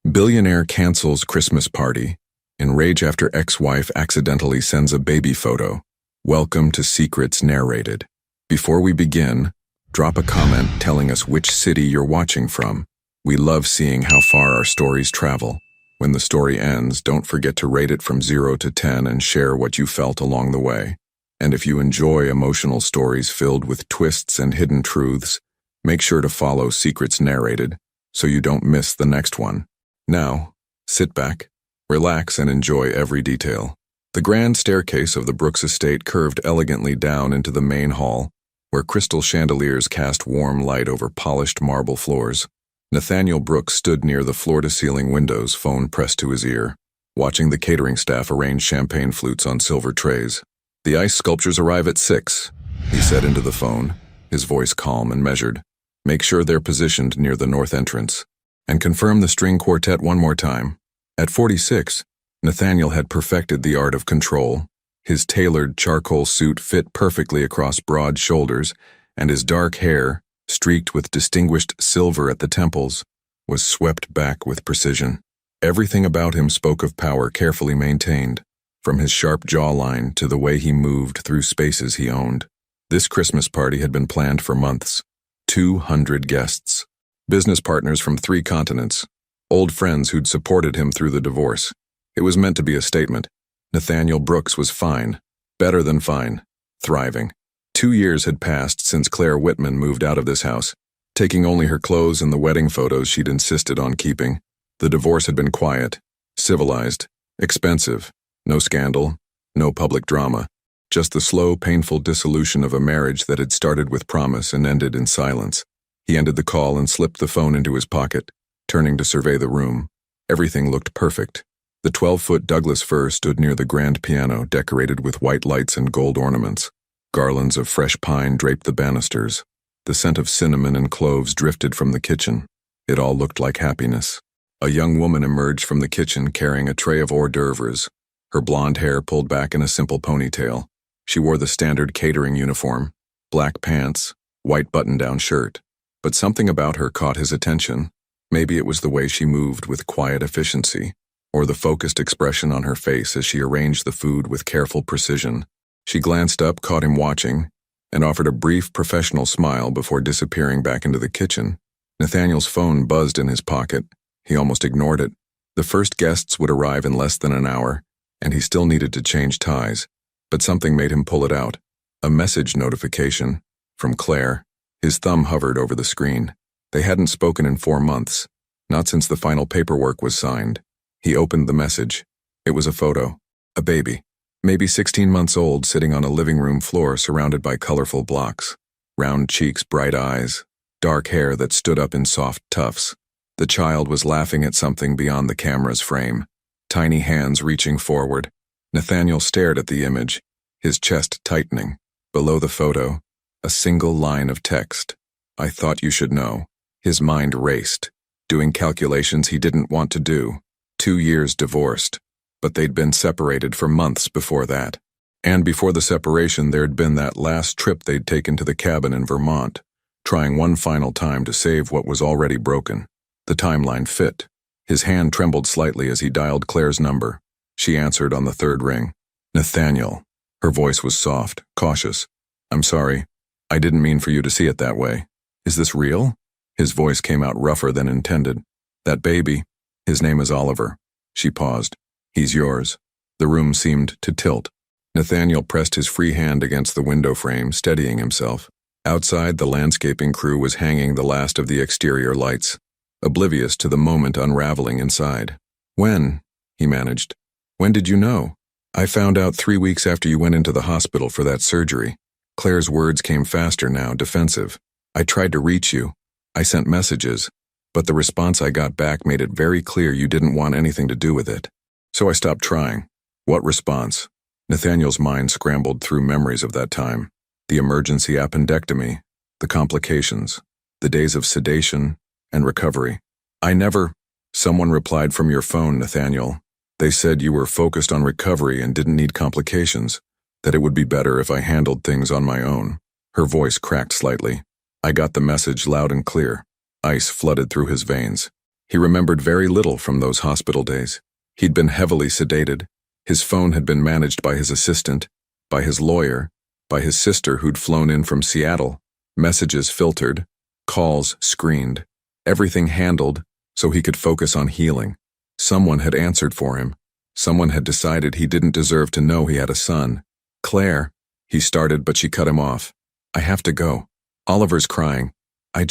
Billionaire cancels Christmas party. In rage after ex-wife accidentally sends a baby photo. Welcome to Secrets Narrated. Before we begin, drop a comment telling us which city you're watching from. We love seeing how far our stories travel. When the story ends, don't forget to rate it from 0 to 10 and share what you felt along the way. And if you enjoy emotional stories filled with twists and hidden truths, make sure to follow Secrets Narrated so you don't miss the next one. Now, sit back, relax, and enjoy every detail. The grand staircase of the Brooks estate curved elegantly down into the main hall, where crystal chandeliers cast warm light over polished marble floors. Nathaniel Brooks stood near the floor-to-ceiling windows, phone pressed to his ear, watching the catering staff arrange champagne flutes on silver trays. "The ice sculptures arrive at 6, he said into the phone, his voice calm and measured. "Make sure they're positioned near the north entrance. And confirm the string quartet one more time." At 46, Nathaniel had perfected the art of control. His tailored charcoal suit fit perfectly across broad shoulders, and his dark hair, streaked with distinguished silver at the temples, was swept back with precision. Everything about him spoke of power carefully maintained, from his sharp jawline to the way he moved through spaces he owned. This Christmas party had been planned for months. 200 guests. Business partners from 3 continents, old friends who'd supported him through the divorce. It was meant to be a statement. Nathaniel Brooks was fine, better than fine, thriving. 2 years had passed since Claire Whitman moved out of this house, taking only her clothes and the wedding photos she'd insisted on keeping. The divorce had been quiet, civilized, expensive, no scandal, no public drama, just the slow, painful dissolution of a marriage that had started with promise and ended in silence. He ended the call and slipped the phone into his pocket, turning to survey the room. Everything looked perfect. The 12-foot Douglas fir stood near the grand piano, decorated with white lights and gold ornaments. Garlands of fresh pine draped the banisters. The scent of cinnamon and cloves drifted from the kitchen. It all looked like happiness. A young woman emerged from the kitchen carrying a tray of hors d'oeuvres, her blonde hair pulled back in a simple ponytail. She wore the standard catering uniform, black pants, white button-down shirt. But something about her caught his attention. Maybe it was the way she moved with quiet efficiency, or the focused expression on her face as she arranged the food with careful precision. She glanced up, caught him watching, and offered a brief professional smile before disappearing back into the kitchen. Nathaniel's phone buzzed in his pocket. He almost ignored it. The first guests would arrive in less than an hour, and he still needed to change ties. But something made him pull it out. A message notification from Claire. His thumb hovered over the screen. They hadn't spoken in 4 months, not since the final paperwork was signed. He opened the message. It was a photo. A baby, maybe 16 months old, sitting on a living room floor surrounded by colorful blocks. Round cheeks, bright eyes, dark hair that stood up in soft tufts. The child was laughing at something beyond the camera's frame, tiny hands reaching forward. Nathaniel stared at the image, his chest tightening. Below the photo, a single line of text. "I thought you should know." His mind raced, doing calculations he didn't want to do. 2 years divorced, but they'd been separated for months before that. And before the separation, there'd been that last trip they'd taken to the cabin in Vermont, trying one final time to save what was already broken. The timeline fit. His hand trembled slightly as he dialed Claire's number. She answered on the 3rd ring. "Nathaniel." Her voice was soft, cautious. "I'm sorry. I didn't mean for you to see it that way. Is this real?" His voice came out rougher than intended. "That baby, his name is Oliver." She paused. "He's yours." The room seemed to tilt. Nathaniel pressed his free hand against the window frame, steadying himself. Outside, the landscaping crew was hanging the last of the exterior lights, oblivious to the moment unraveling inside. "When?" he managed. "When did you know?" "I found out 3 weeks after you went into the hospital for that surgery." Claire's words came faster now, defensive. "I tried to reach you. I sent messages, but the response I got back made it very clear you didn't want anything to do with it. So I stopped trying." "What response?" Nathaniel's mind scrambled through memories of that time. The emergency appendectomy, the complications, the days of sedation and recovery. "I never—" "Someone replied from your phone, Nathaniel. They said you were focused on recovery and didn't need complications, that it would be better if I handled things on my own." Her voice cracked slightly. "I got the message loud and clear." Ice flooded through his veins. He remembered very little from those hospital days. He'd been heavily sedated. His phone had been managed by his assistant, by his lawyer, by his sister who'd flown in from Seattle. Messages filtered, calls screened, everything handled so he could focus on healing. Someone had answered for him. Someone had decided he didn't deserve to know he had a son. Claire, he started, but she cut him off. I have to go. Oliver's crying. I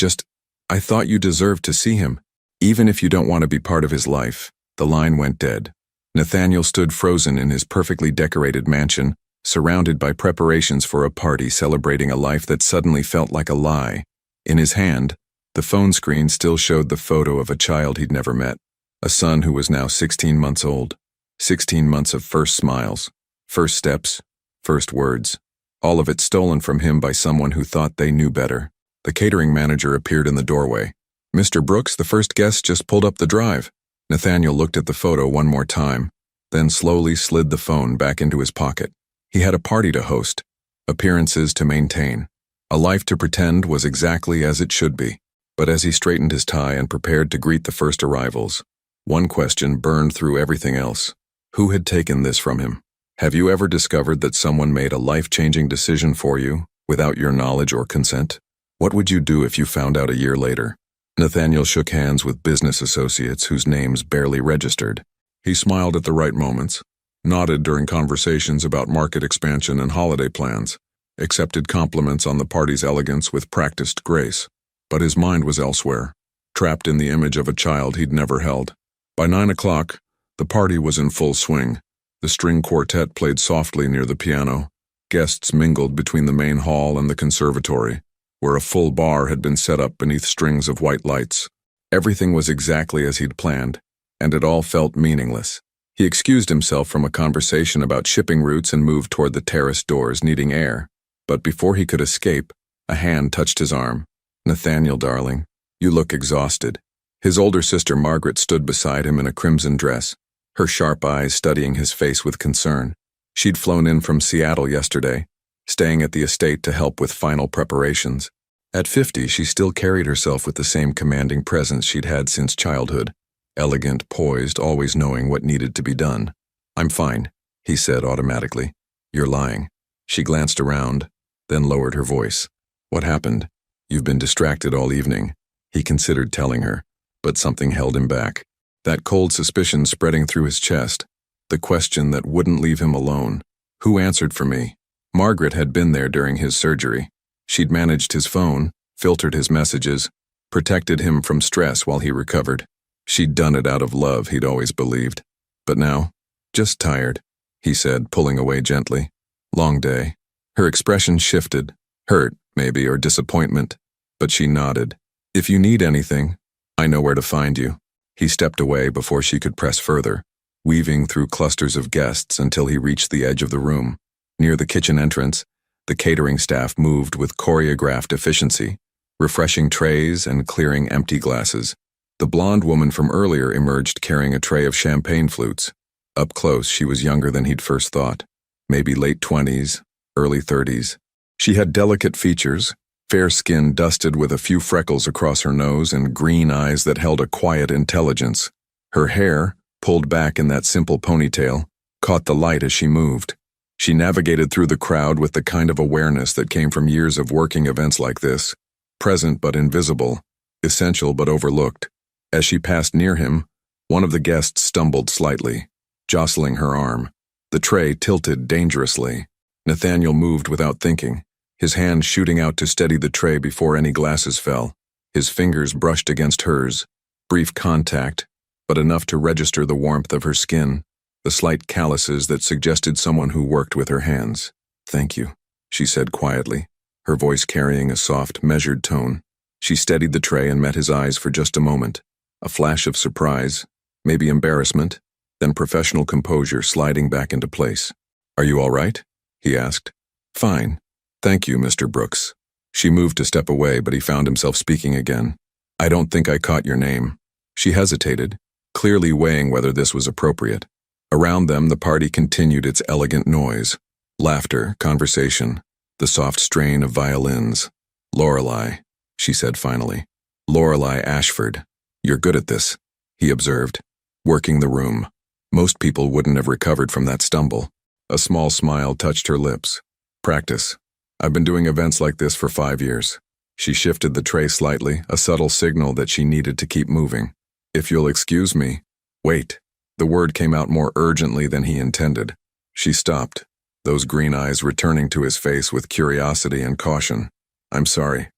thought you deserved to see him. Even if you don't want to be part of his life. The line went dead. Nathaniel stood frozen in his perfectly decorated mansion, surrounded by preparations for a party celebrating a life that suddenly felt like a lie. In his hand, the phone screen still showed the photo of a child he'd never met, a son who was now 16 months old. 16 months of first smiles, first steps, first words, all of it stolen from him by someone who thought they knew better. The catering manager appeared in the doorway. Mr. Brooks, the first guest just pulled up the drive. Nathaniel looked at the photo one more time, then slowly slid the phone back into his pocket. He had a party to host, appearances to maintain. A life to pretend was exactly as it should be. But as he straightened his tie and prepared to greet the first arrivals, one question burned through everything else. Who had taken this from him? Have you ever discovered that someone made a life-changing decision for you without your knowledge or consent? What would you do if you found out a year later? Nathaniel shook hands with business associates whose names barely registered. He smiled at the right moments, nodded during conversations about market expansion and holiday plans, accepted compliments on the party's elegance with practiced grace. But his mind was elsewhere, trapped in the image of a child he'd never held. By 9 o'clock, the party was in full swing. The string quartet played softly near the piano. Guests mingled between the main hall and the conservatory, where a full bar had been set up beneath strings of white lights. Everything was exactly as he'd planned, and it all felt meaningless. He excused himself from a conversation about shipping routes and moved toward the terrace doors, needing air. But before he could escape, a hand touched his arm. Nathaniel, darling, you look exhausted. His older sister Margaret stood beside him in a crimson dress, her sharp eyes studying his face with concern. She'd flown in from Seattle yesterday, staying at the estate to help with final preparations. At 50, she still carried herself with the same commanding presence she'd had since childhood, elegant, poised, always knowing what needed to be done. I'm fine, he said automatically. You're lying. She glanced around, then lowered her voice. What happened? You've been distracted all evening. He considered telling her, but something held him back. That cold suspicion spreading through his chest, the question that wouldn't leave him alone. Who answered for me? Margaret had been there during his surgery. She'd managed his phone, filtered his messages, protected him from stress while he recovered. She'd done it out of love, he'd always believed. But now, just tired, he said, pulling away gently. Long day. Her expression shifted, hurt, maybe, or disappointment, but she nodded. If you need anything, I know where to find you. He stepped away before she could press further, weaving through clusters of guests until he reached the edge of the room. Near the kitchen entrance, the catering staff moved with choreographed efficiency, refreshing trays and clearing empty glasses. The blonde woman from earlier emerged carrying a tray of champagne flutes. Up close, she was younger than he'd first thought, maybe late 20s, early 30s. She had delicate features, fair skin dusted with a few freckles across her nose and green eyes that held a quiet intelligence. Her hair, pulled back in that simple ponytail, caught the light as she moved. She navigated through the crowd with the kind of awareness that came from years of working events like this, present but invisible, essential but overlooked. As she passed near him, one of the guests stumbled slightly, jostling her arm. The tray tilted dangerously. Nathaniel moved without thinking, his hand shooting out to steady the tray before any glasses fell. His fingers brushed against hers, brief contact, but enough to register the warmth of her skin, the slight calluses that suggested someone who worked with her hands. Thank you, she said quietly, her voice carrying a soft, measured tone. She steadied the tray and met his eyes for just a moment, a flash of surprise, maybe embarrassment, then professional composure sliding back into place. Are you all right? He asked. Fine. Thank you, Mr. Brooks. She moved to step away, but he found himself speaking again. I don't think I caught your name. She hesitated, clearly weighing whether this was appropriate. Around them, the party continued its elegant noise. Laughter, conversation, the soft strain of violins. Lorelei, she said finally. Lorelei Ashford. You're good at this. he observed, working the room. Most people wouldn't have recovered from that stumble. A small smile touched her lips. Practice. I've been doing events like this for 5 years. She shifted the tray slightly, a subtle signal that she needed to keep moving. If you'll excuse me. Wait. The word came out more urgently than he intended. She stopped, those green eyes returning to his face with curiosity and caution. I'm sorry.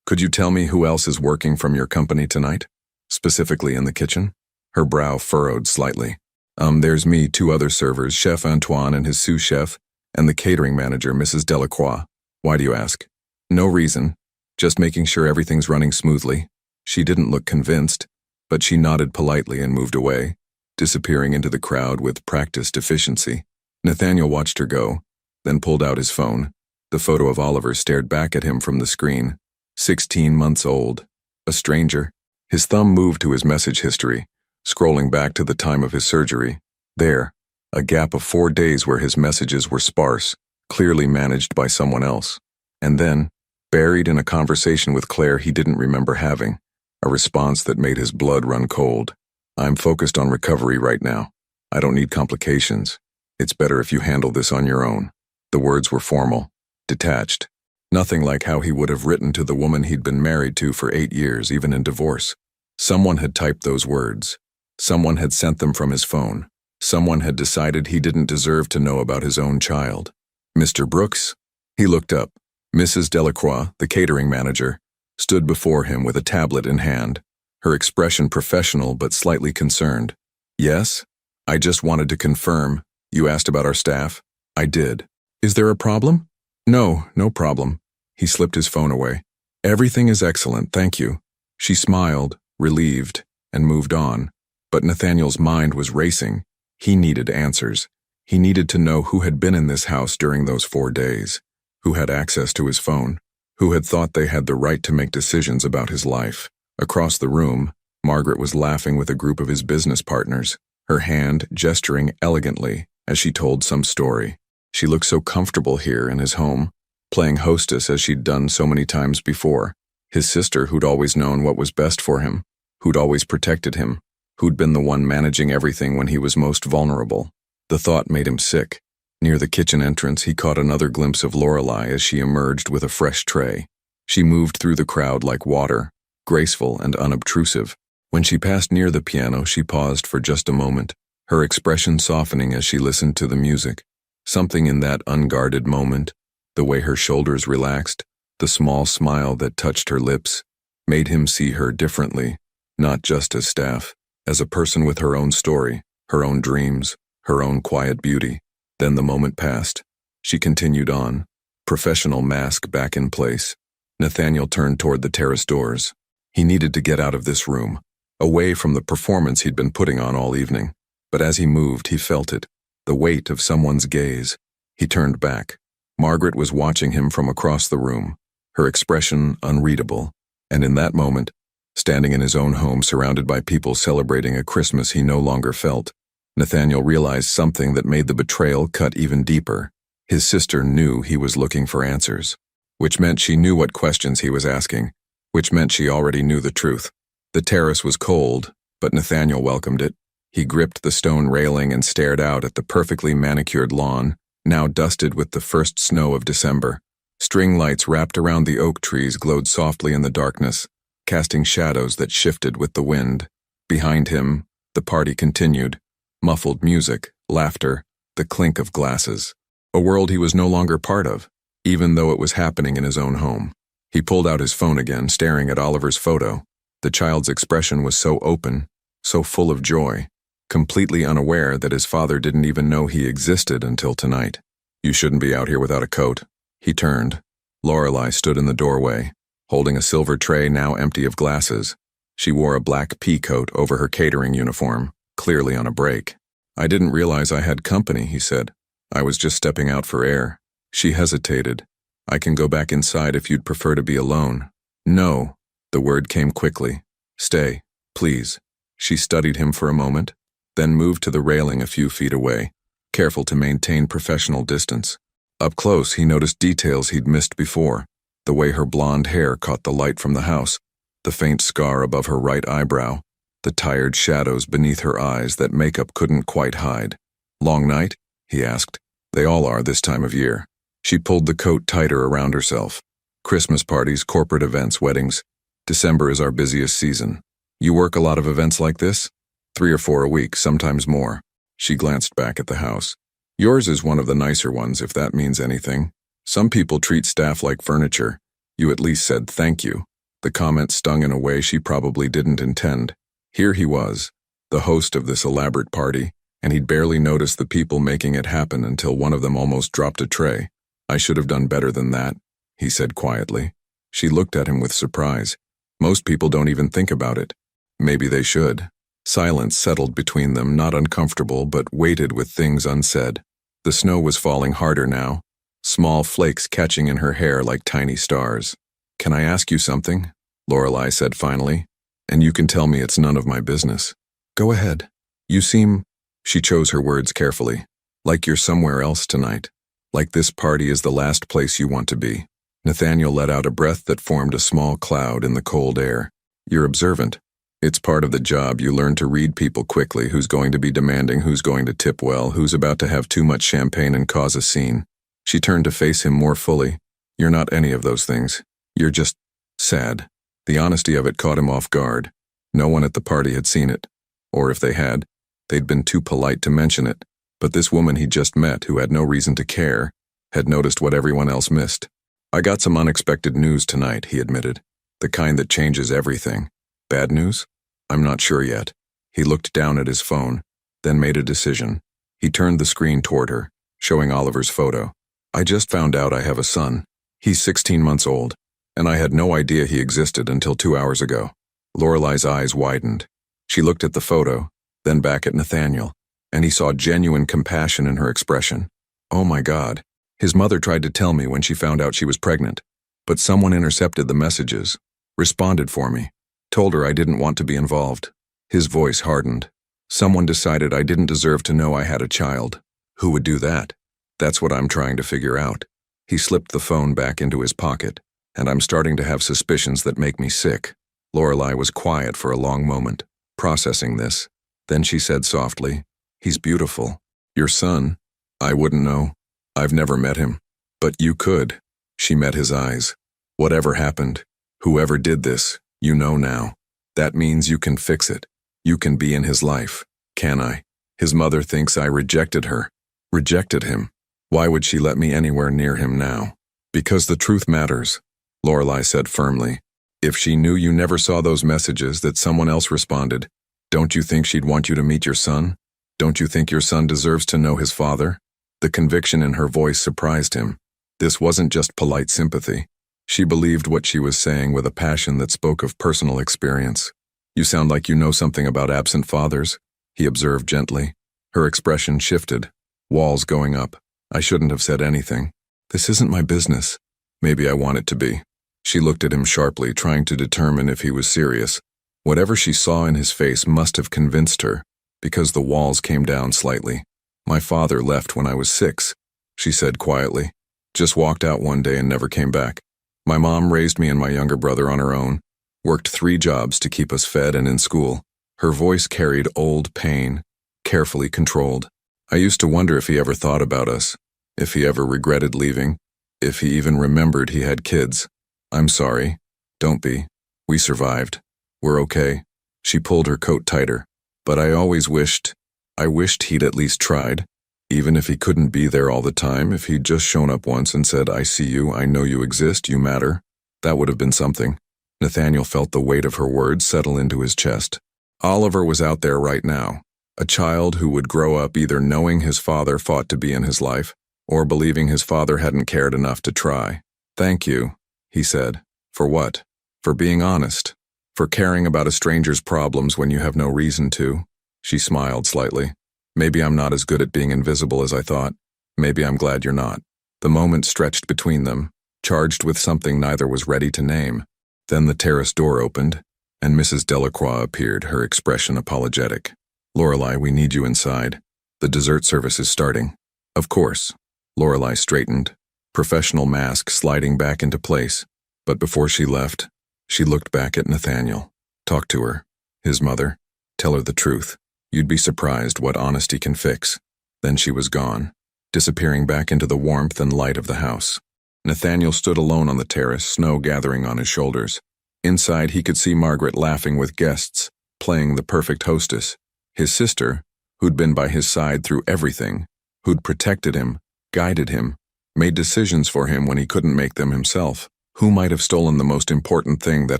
Could you tell me who else is working from your company tonight? Specifically in the kitchen? Her brow furrowed slightly. There's me, 2 other servers, Chef Antoine and his sous chef, and the catering manager, Mrs. Delacroix. Why do you ask? No reason. Just making sure everything's running smoothly. She didn't look convinced, but she nodded politely and moved away, disappearing into the crowd with practiced efficiency. Nathaniel watched her go, then pulled out his phone. The photo of Oliver stared back at him from the screen. 16 months old. A stranger. His thumb moved to his message history, scrolling back to the time of his surgery. There, a gap of 4 days where his messages were sparse, clearly managed by someone else. And then, buried in a conversation with Claire he didn't remember having, a response that made his blood run cold. I'm focused on recovery right now. I don't need complications. It's better if you handle this on your own. The words were formal, detached. Nothing like how he would have written to the woman he'd been married to for 8 years, even in divorce. Someone had typed those words. Someone had sent them from his phone. Someone had decided he didn't deserve to know about his own child. Mr. Brooks? He looked up. Mrs. Delacroix, the catering manager, stood before him with a tablet in hand, her expression professional but slightly concerned. Yes? I just wanted to confirm. You asked about our staff? I did. Is there a problem? No, no problem. He slipped his phone away. Everything is excellent, thank you. She smiled, relieved, and moved on. But Nathaniel's mind was racing. He needed answers. He needed to know who had been in this house during those 4 days, who had access to his phone, who had thought they had the right to make decisions about his life. Across the room, Margaret was laughing with a group of his business partners, her hand gesturing elegantly as she told some story. She looked so comfortable here in his home, playing hostess as she'd done so many times before. His sister, who'd always known what was best for him, who'd always protected him, who'd been the one managing everything when he was most vulnerable. The thought made him sick. Near the kitchen entrance, he caught another glimpse of Lorelei as she emerged with a fresh tray. She moved through the crowd like water, graceful and unobtrusive. When she passed near the piano, she paused for just a moment, her expression softening as she listened to the music. Something in that unguarded moment, the way her shoulders relaxed, the small smile that touched her lips, made him see her differently, not just as staff, as a person with her own story, her own dreams, her own quiet beauty. Then the moment passed. She continued on, professional mask back in place. Nathaniel turned toward the terrace doors. He needed to get out of this room, away from the performance he'd been putting on all evening. But as he moved, he felt it, the weight of someone's gaze. He turned back. Margaret was watching him from across the room, her expression unreadable. And in that moment, standing in his own home surrounded by people celebrating a Christmas he no longer felt, Nathaniel realized something that made the betrayal cut even deeper. His sister knew he was looking for answers, which meant she knew what questions he was asking, which meant she already knew the truth. The terrace was cold, but Nathaniel welcomed it. He gripped the stone railing and stared out at the perfectly manicured lawn, now dusted with the first snow of December. String lights wrapped around the oak trees glowed softly in the darkness, casting shadows that shifted with the wind. Behind him, the party continued. Muffled music, laughter, the clink of glasses. A world he was no longer part of, even though it was happening in his own home. He pulled out his phone again, staring at Oliver's photo. The child's expression was so open, so full of joy, completely unaware that his father didn't even know he existed until tonight. You shouldn't be out here without a coat. He turned. Lorelei stood in the doorway, holding a silver tray now empty of glasses. She wore a black pea coat over her catering uniform, clearly on a break. I didn't realize I had company, he said. I was just stepping out for air. She hesitated. I can go back inside if you'd prefer to be alone. No. The word came quickly. Stay, please. She studied him for a moment, then moved to the railing a few feet away, careful to maintain professional distance. Up close, he noticed details he'd missed before, the way her blonde hair caught the light from the house, the faint scar above her right eyebrow, the tired shadows beneath her eyes that makeup couldn't quite hide. "Long night?" he asked. "They all are this time of year." She pulled the coat tighter around herself. "Christmas parties, corporate events, weddings. December is our busiest season. You work a lot of events like this?" 3 or 4 a week, sometimes more. She glanced back at the house. "Yours is one of the nicer ones, if that means anything. Some people treat staff like furniture. You at least said thank you." The comment stung in a way she probably didn't intend. Here he was, the host of this elaborate party, and he'd barely noticed the people making it happen until one of them almost dropped a tray. "I should have done better than that," he said quietly. She looked at him with surprise. Most people don't even think about it. Maybe they should. Silence settled between them, not uncomfortable, but weighted with things unsaid. The snow was falling harder now, small flakes catching in her hair like tiny stars. "Can I ask you something?" Lorelei said finally. "And you can tell me it's none of my business." "Go ahead. You seem," she chose her words carefully, "like you're somewhere else tonight. Like this party is the last place you want to be." Nathaniel let out a breath that formed a small cloud in the cold air. "You're observant. It's part of the job. You learn to read people quickly, who's going to be demanding, who's going to tip well, who's about to have too much champagne and cause a scene." She turned to face him more fully. "You're not any of those things. You're just sad." The honesty of it caught him off guard. No one at the party had seen it. Or if they had, they'd been too polite to mention it. But this woman he'd just met, who had no reason to care, had noticed what everyone else missed. "I got some unexpected news tonight," he admitted. "The kind that changes everything." "Bad news?" "I'm not sure yet." He looked down at his phone, then made a decision. He turned the screen toward her, showing Oliver's photo. "I just found out I have a son. He's 16 months old, and I had no idea he existed until 2 hours ago." Lorelei's eyes widened. She looked at the photo, then back at Nathaniel, and he saw genuine compassion in her expression. "Oh my God. His mother tried to tell me when she found out she was pregnant, but someone intercepted the messages, responded for me, told her I didn't want to be involved." His voice hardened. "Someone decided I didn't deserve to know I had a child. Who would do that? That's what I'm trying to figure out." He slipped the phone back into his pocket, "And I'm starting to have suspicions that make me sick." Lorelei was quiet for a long moment, processing this. Then she said softly, "He's beautiful. Your son? I wouldn't know. I've never met him. But you could." She met his eyes. "Whatever happened, whoever did this, you know now. That means you can fix it. You can be in his life. Can I? His mother thinks I rejected her. Rejected him. Why would she let me anywhere near him now?" "Because the truth matters," Lorelei said firmly. "If she knew you never saw those messages that someone else responded, don't you think she'd want you to meet your son? Don't you think your son deserves to know his father?" The conviction in her voice surprised him. This wasn't just polite sympathy. She believed what she was saying with a passion that spoke of personal experience. "You sound like you know something about absent fathers," he observed gently. Her expression shifted, walls going up. "I shouldn't have said anything. This isn't my business." "Maybe I want it to be." She looked at him sharply, trying to determine if he was serious. Whatever she saw in his face must have convinced her, because the walls came down slightly. "My father left when I was 6, she said quietly. "Just walked out one day and never came back. My mom raised me and my younger brother on her own, worked 3 jobs to keep us fed and in school." Her voice carried old pain, carefully controlled. "I used to wonder if he ever thought about us, if he ever regretted leaving, if he even remembered he had kids. I'm sorry. Don't be. We survived. We're okay." She pulled her coat tighter. "But I wished he'd at least tried. Even if he couldn't be there all the time, if he'd just shown up once and said, 'I see you, I know you exist, you matter,' that would have been something." Nathaniel felt the weight of her words settle into his chest. Oliver was out there right now, a child who would grow up either knowing his father fought to be in his life, or believing his father hadn't cared enough to try. "Thank you," he said. "For what?" "For being honest. For caring about a stranger's problems when you have no reason to." She smiled slightly. "Maybe I'm not as good at being invisible as I thought. Maybe I'm glad you're not." The moment stretched between them, charged with something neither was ready to name. Then the terrace door opened, and Mrs. Delacroix appeared, her expression apologetic. "Lorelei, we need you inside. The dessert service is starting." "Of course." Lorelei straightened, professional mask sliding back into place. But before she left, she looked back at Nathaniel. "Talk to her." "His mother?" Tell her the truth. You'd be surprised what honesty can fix. Then she was gone, disappearing back into the warmth and light of the house. Nathaniel stood alone on the terrace, snow gathering on his shoulders. Inside, he could see Margaret laughing with guests, playing the perfect hostess. His sister, who'd been by his side through everything, who'd protected him, guided him, made decisions for him when he couldn't make them himself. Who might have stolen the most important thing that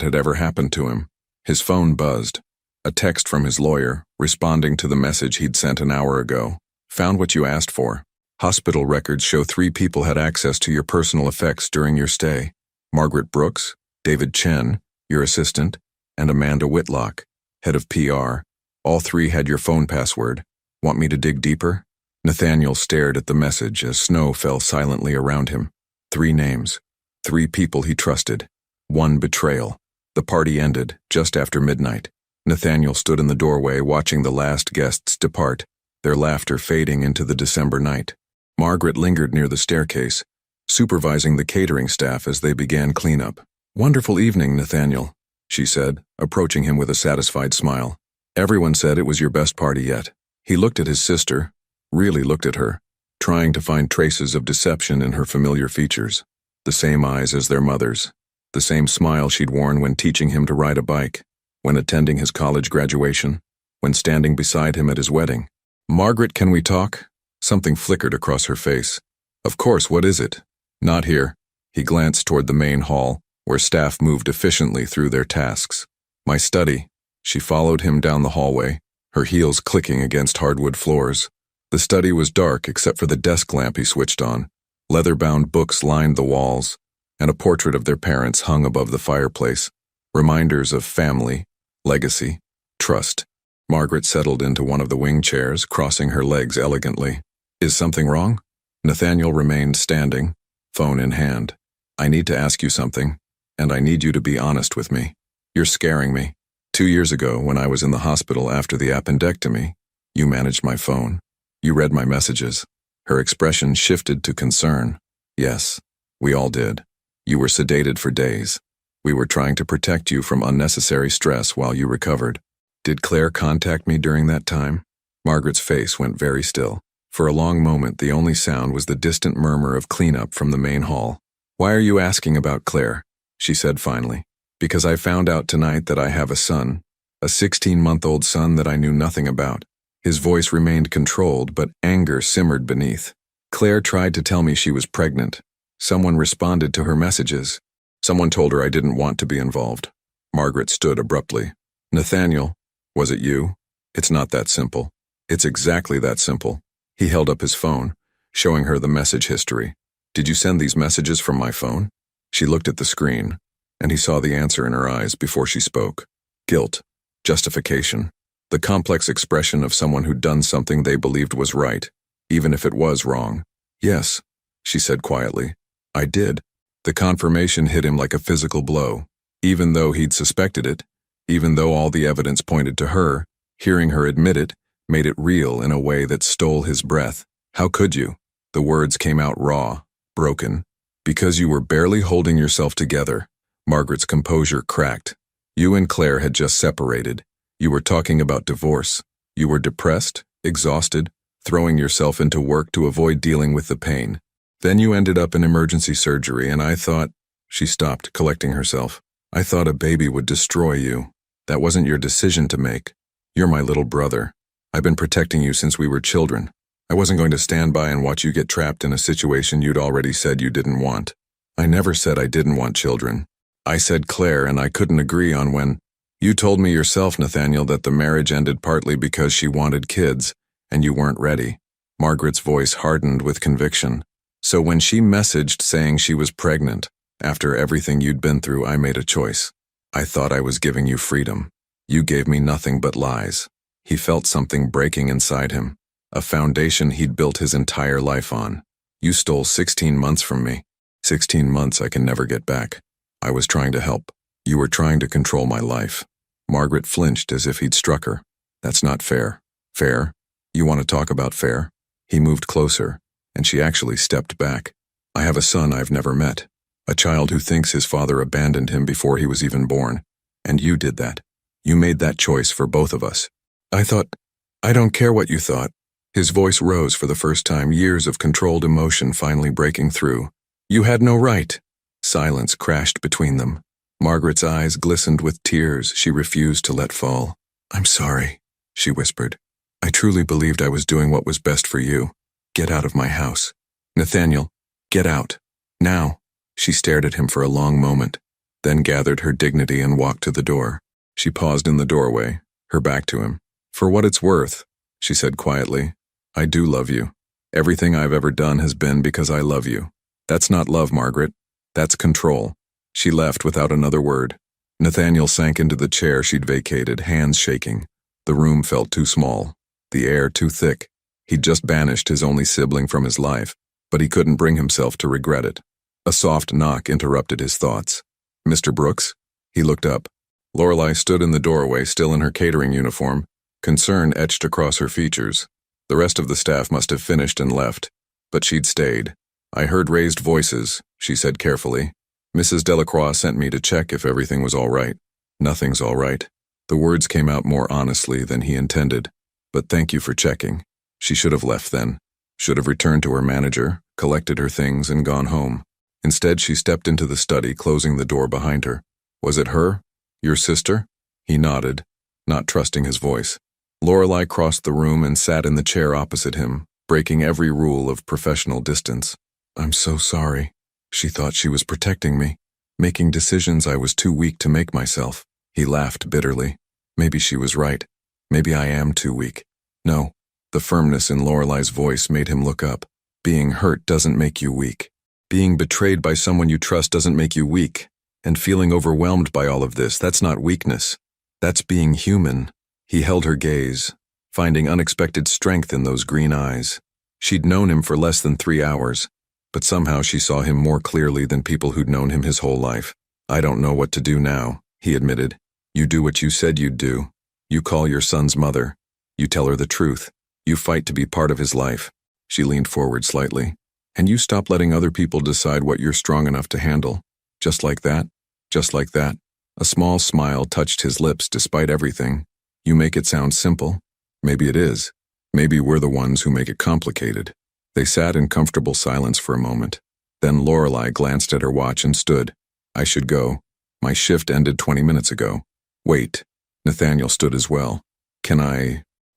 had ever happened to him? His phone buzzed. A text from his lawyer, responding to the message he'd sent an hour ago. Found what you asked for. Hospital records show 3 people had access to your personal effects during your stay. Margaret Brooks, David Chen, your assistant, and Amanda Whitlock, head of PR. All 3 had your phone password. Want me to dig deeper? Nathaniel stared at the message as snow fell silently around him. 3 names. 3 people he trusted. 1 betrayal. The party ended just after midnight. Nathaniel stood in the doorway watching the last guests depart, their laughter fading into the December night. Margaret lingered near the staircase, supervising the catering staff as they began cleanup. "Wonderful evening, Nathaniel," she said, approaching him with a satisfied smile. "Everyone said it was your best party yet." He looked at his sister, really looked at her, trying to find traces of deception in her familiar features. The same eyes as their mother's, the same smile she'd worn when teaching him to ride a bike, when attending his college graduation, when standing beside him at his wedding. "Margaret, can we talk?" Something flickered across her face. "Of course, what is it?" "Not here." He glanced toward the main hall, where staff moved efficiently through their tasks. "My study." She followed him down the hallway, her heels clicking against hardwood floors. The study was dark except for the desk lamp he switched on. Leather-bound books lined the walls, and a portrait of their parents hung above the fireplace. Reminders of family, legacy, trust. Margaret settled into one of the wing chairs, crossing her legs elegantly. "Is something wrong?" Nathaniel remained standing, phone in hand. "I need to ask you something, and I need you to be honest with me. You're scaring me. 2 years ago, when I was in the hospital after the appendectomy, you managed my phone. You read my messages." Her expression shifted to concern. "Yes, we all did. You were sedated for days. We were trying to protect you from unnecessary stress while you recovered. Did Claire contact me during that time?" Margaret's face went very still. For a long moment, the only sound was the distant murmur of cleanup from the main hall. "Why are you asking about Claire?" she said finally. "Because I found out tonight that I have a son, a 16-month-old son that I knew nothing about." His voice remained controlled, but anger simmered beneath. "Claire tried to tell me she was pregnant. Someone responded to her messages. Someone told her I didn't want to be involved." Margaret stood abruptly. "Nathaniel, was it you? It's not that simple." "It's exactly that simple." He held up his phone, showing her the message history. "Did you send these messages from my phone?" She looked at the screen, and he saw the answer in her eyes before she spoke. Guilt. Justification. The complex expression of someone who'd done something they believed was right, even if it was wrong. "Yes," she said quietly. "I did." The confirmation hit him like a physical blow. Even though he'd suspected it, even though all the evidence pointed to her, hearing her admit it made it real in a way that stole his breath. "How could you?" The words came out raw, broken. "Because you were barely holding yourself together." Margaret's composure cracked. "You and Claire had just separated. You were talking about divorce. You were depressed, exhausted, throwing yourself into work to avoid dealing with the pain. Then you ended up in emergency surgery, and I thought—" She stopped, collecting herself. "I thought a baby would destroy you. That wasn't your decision to make. You're my little brother. I've been protecting you since we were children. I wasn't going to stand by and watch you get trapped in a situation you'd already said you didn't want. I never said I didn't want children. I said Claire, and I couldn't agree on when. You told me yourself, Nathaniel, that the marriage ended partly because she wanted kids, and you weren't ready." Margaret's voice hardened with conviction. "So when she messaged saying she was pregnant, after everything you'd been through, I made a choice. I thought I was giving you freedom. You gave me nothing but lies." He felt something breaking inside him, a foundation he'd built his entire life on. "You stole 16 months from me. 16 months I can never get back. I was trying to help. You were trying to control my life." Margaret flinched as if he'd struck her. "That's not fair." "Fair? You want to talk about fair?" He moved closer, and she actually stepped back. "I have a son I've never met. A child who thinks his father abandoned him before he was even born. And you did that. You made that choice for both of us. I don't care what you thought. His voice rose for the first time, years of controlled emotion finally breaking through. You had no right. Silence crashed between them. Margaret's eyes glistened with tears she refused to let fall. I'm sorry, she whispered. I truly believed I was doing what was best for you. Get out of my house. Nathaniel, get out. Now. She stared at him for a long moment, then gathered her dignity and walked to the door. She paused in the doorway, her back to him. For what it's worth, she said quietly, I do love you. Everything I've ever done has been because I love you. That's not love, Margaret. That's control. She left without another word. Nathaniel sank into the chair she'd vacated, hands shaking. The room felt too small, the air too thick. He'd just banished his only sibling from his life, but he couldn't bring himself to regret it. A soft knock interrupted his thoughts. Mr. Brooks? He looked up. Lorelei stood in the doorway, still in her catering uniform, concern etched across her features. The rest of the staff must have finished and left, but she'd stayed. I heard raised voices, she said carefully. Mrs. Delacroix sent me to check if everything was all right. Nothing's all right. The words came out more honestly than he intended. But thank you for checking. She should have left then. Should have returned to her manager, collected her things, and gone home. Instead, she stepped into the study, closing the door behind her. Was it her? Your sister? He nodded, not trusting his voice. Lorelei crossed the room and sat in the chair opposite him, breaking every rule of professional distance. I'm so sorry. She thought she was protecting me, making decisions I was too weak to make myself. He laughed bitterly. Maybe she was right. Maybe I am too weak. No. The firmness in Lorelei's voice made him look up. Being hurt doesn't make you weak. Being betrayed by someone you trust doesn't make you weak. And feeling overwhelmed by all of this, that's not weakness. That's being human. He held her gaze, finding unexpected strength in those green eyes. She'd known him for less than 3 hours, but somehow she saw him more clearly than people who'd known him his whole life. I don't know what to do now, he admitted. You do what you said you'd do. You call your son's mother. You tell her the truth. You fight to be part of his life. She leaned forward slightly. And you stop letting other people decide what you're strong enough to handle. Just like that. Just like that. A small smile touched his lips despite everything. You make it sound simple. Maybe it is. Maybe we're the ones who make it complicated. They sat in comfortable silence for a moment. Then Lorelei glanced at her watch and stood. I should go. My shift ended 20 minutes ago. Wait. Nathaniel stood as well.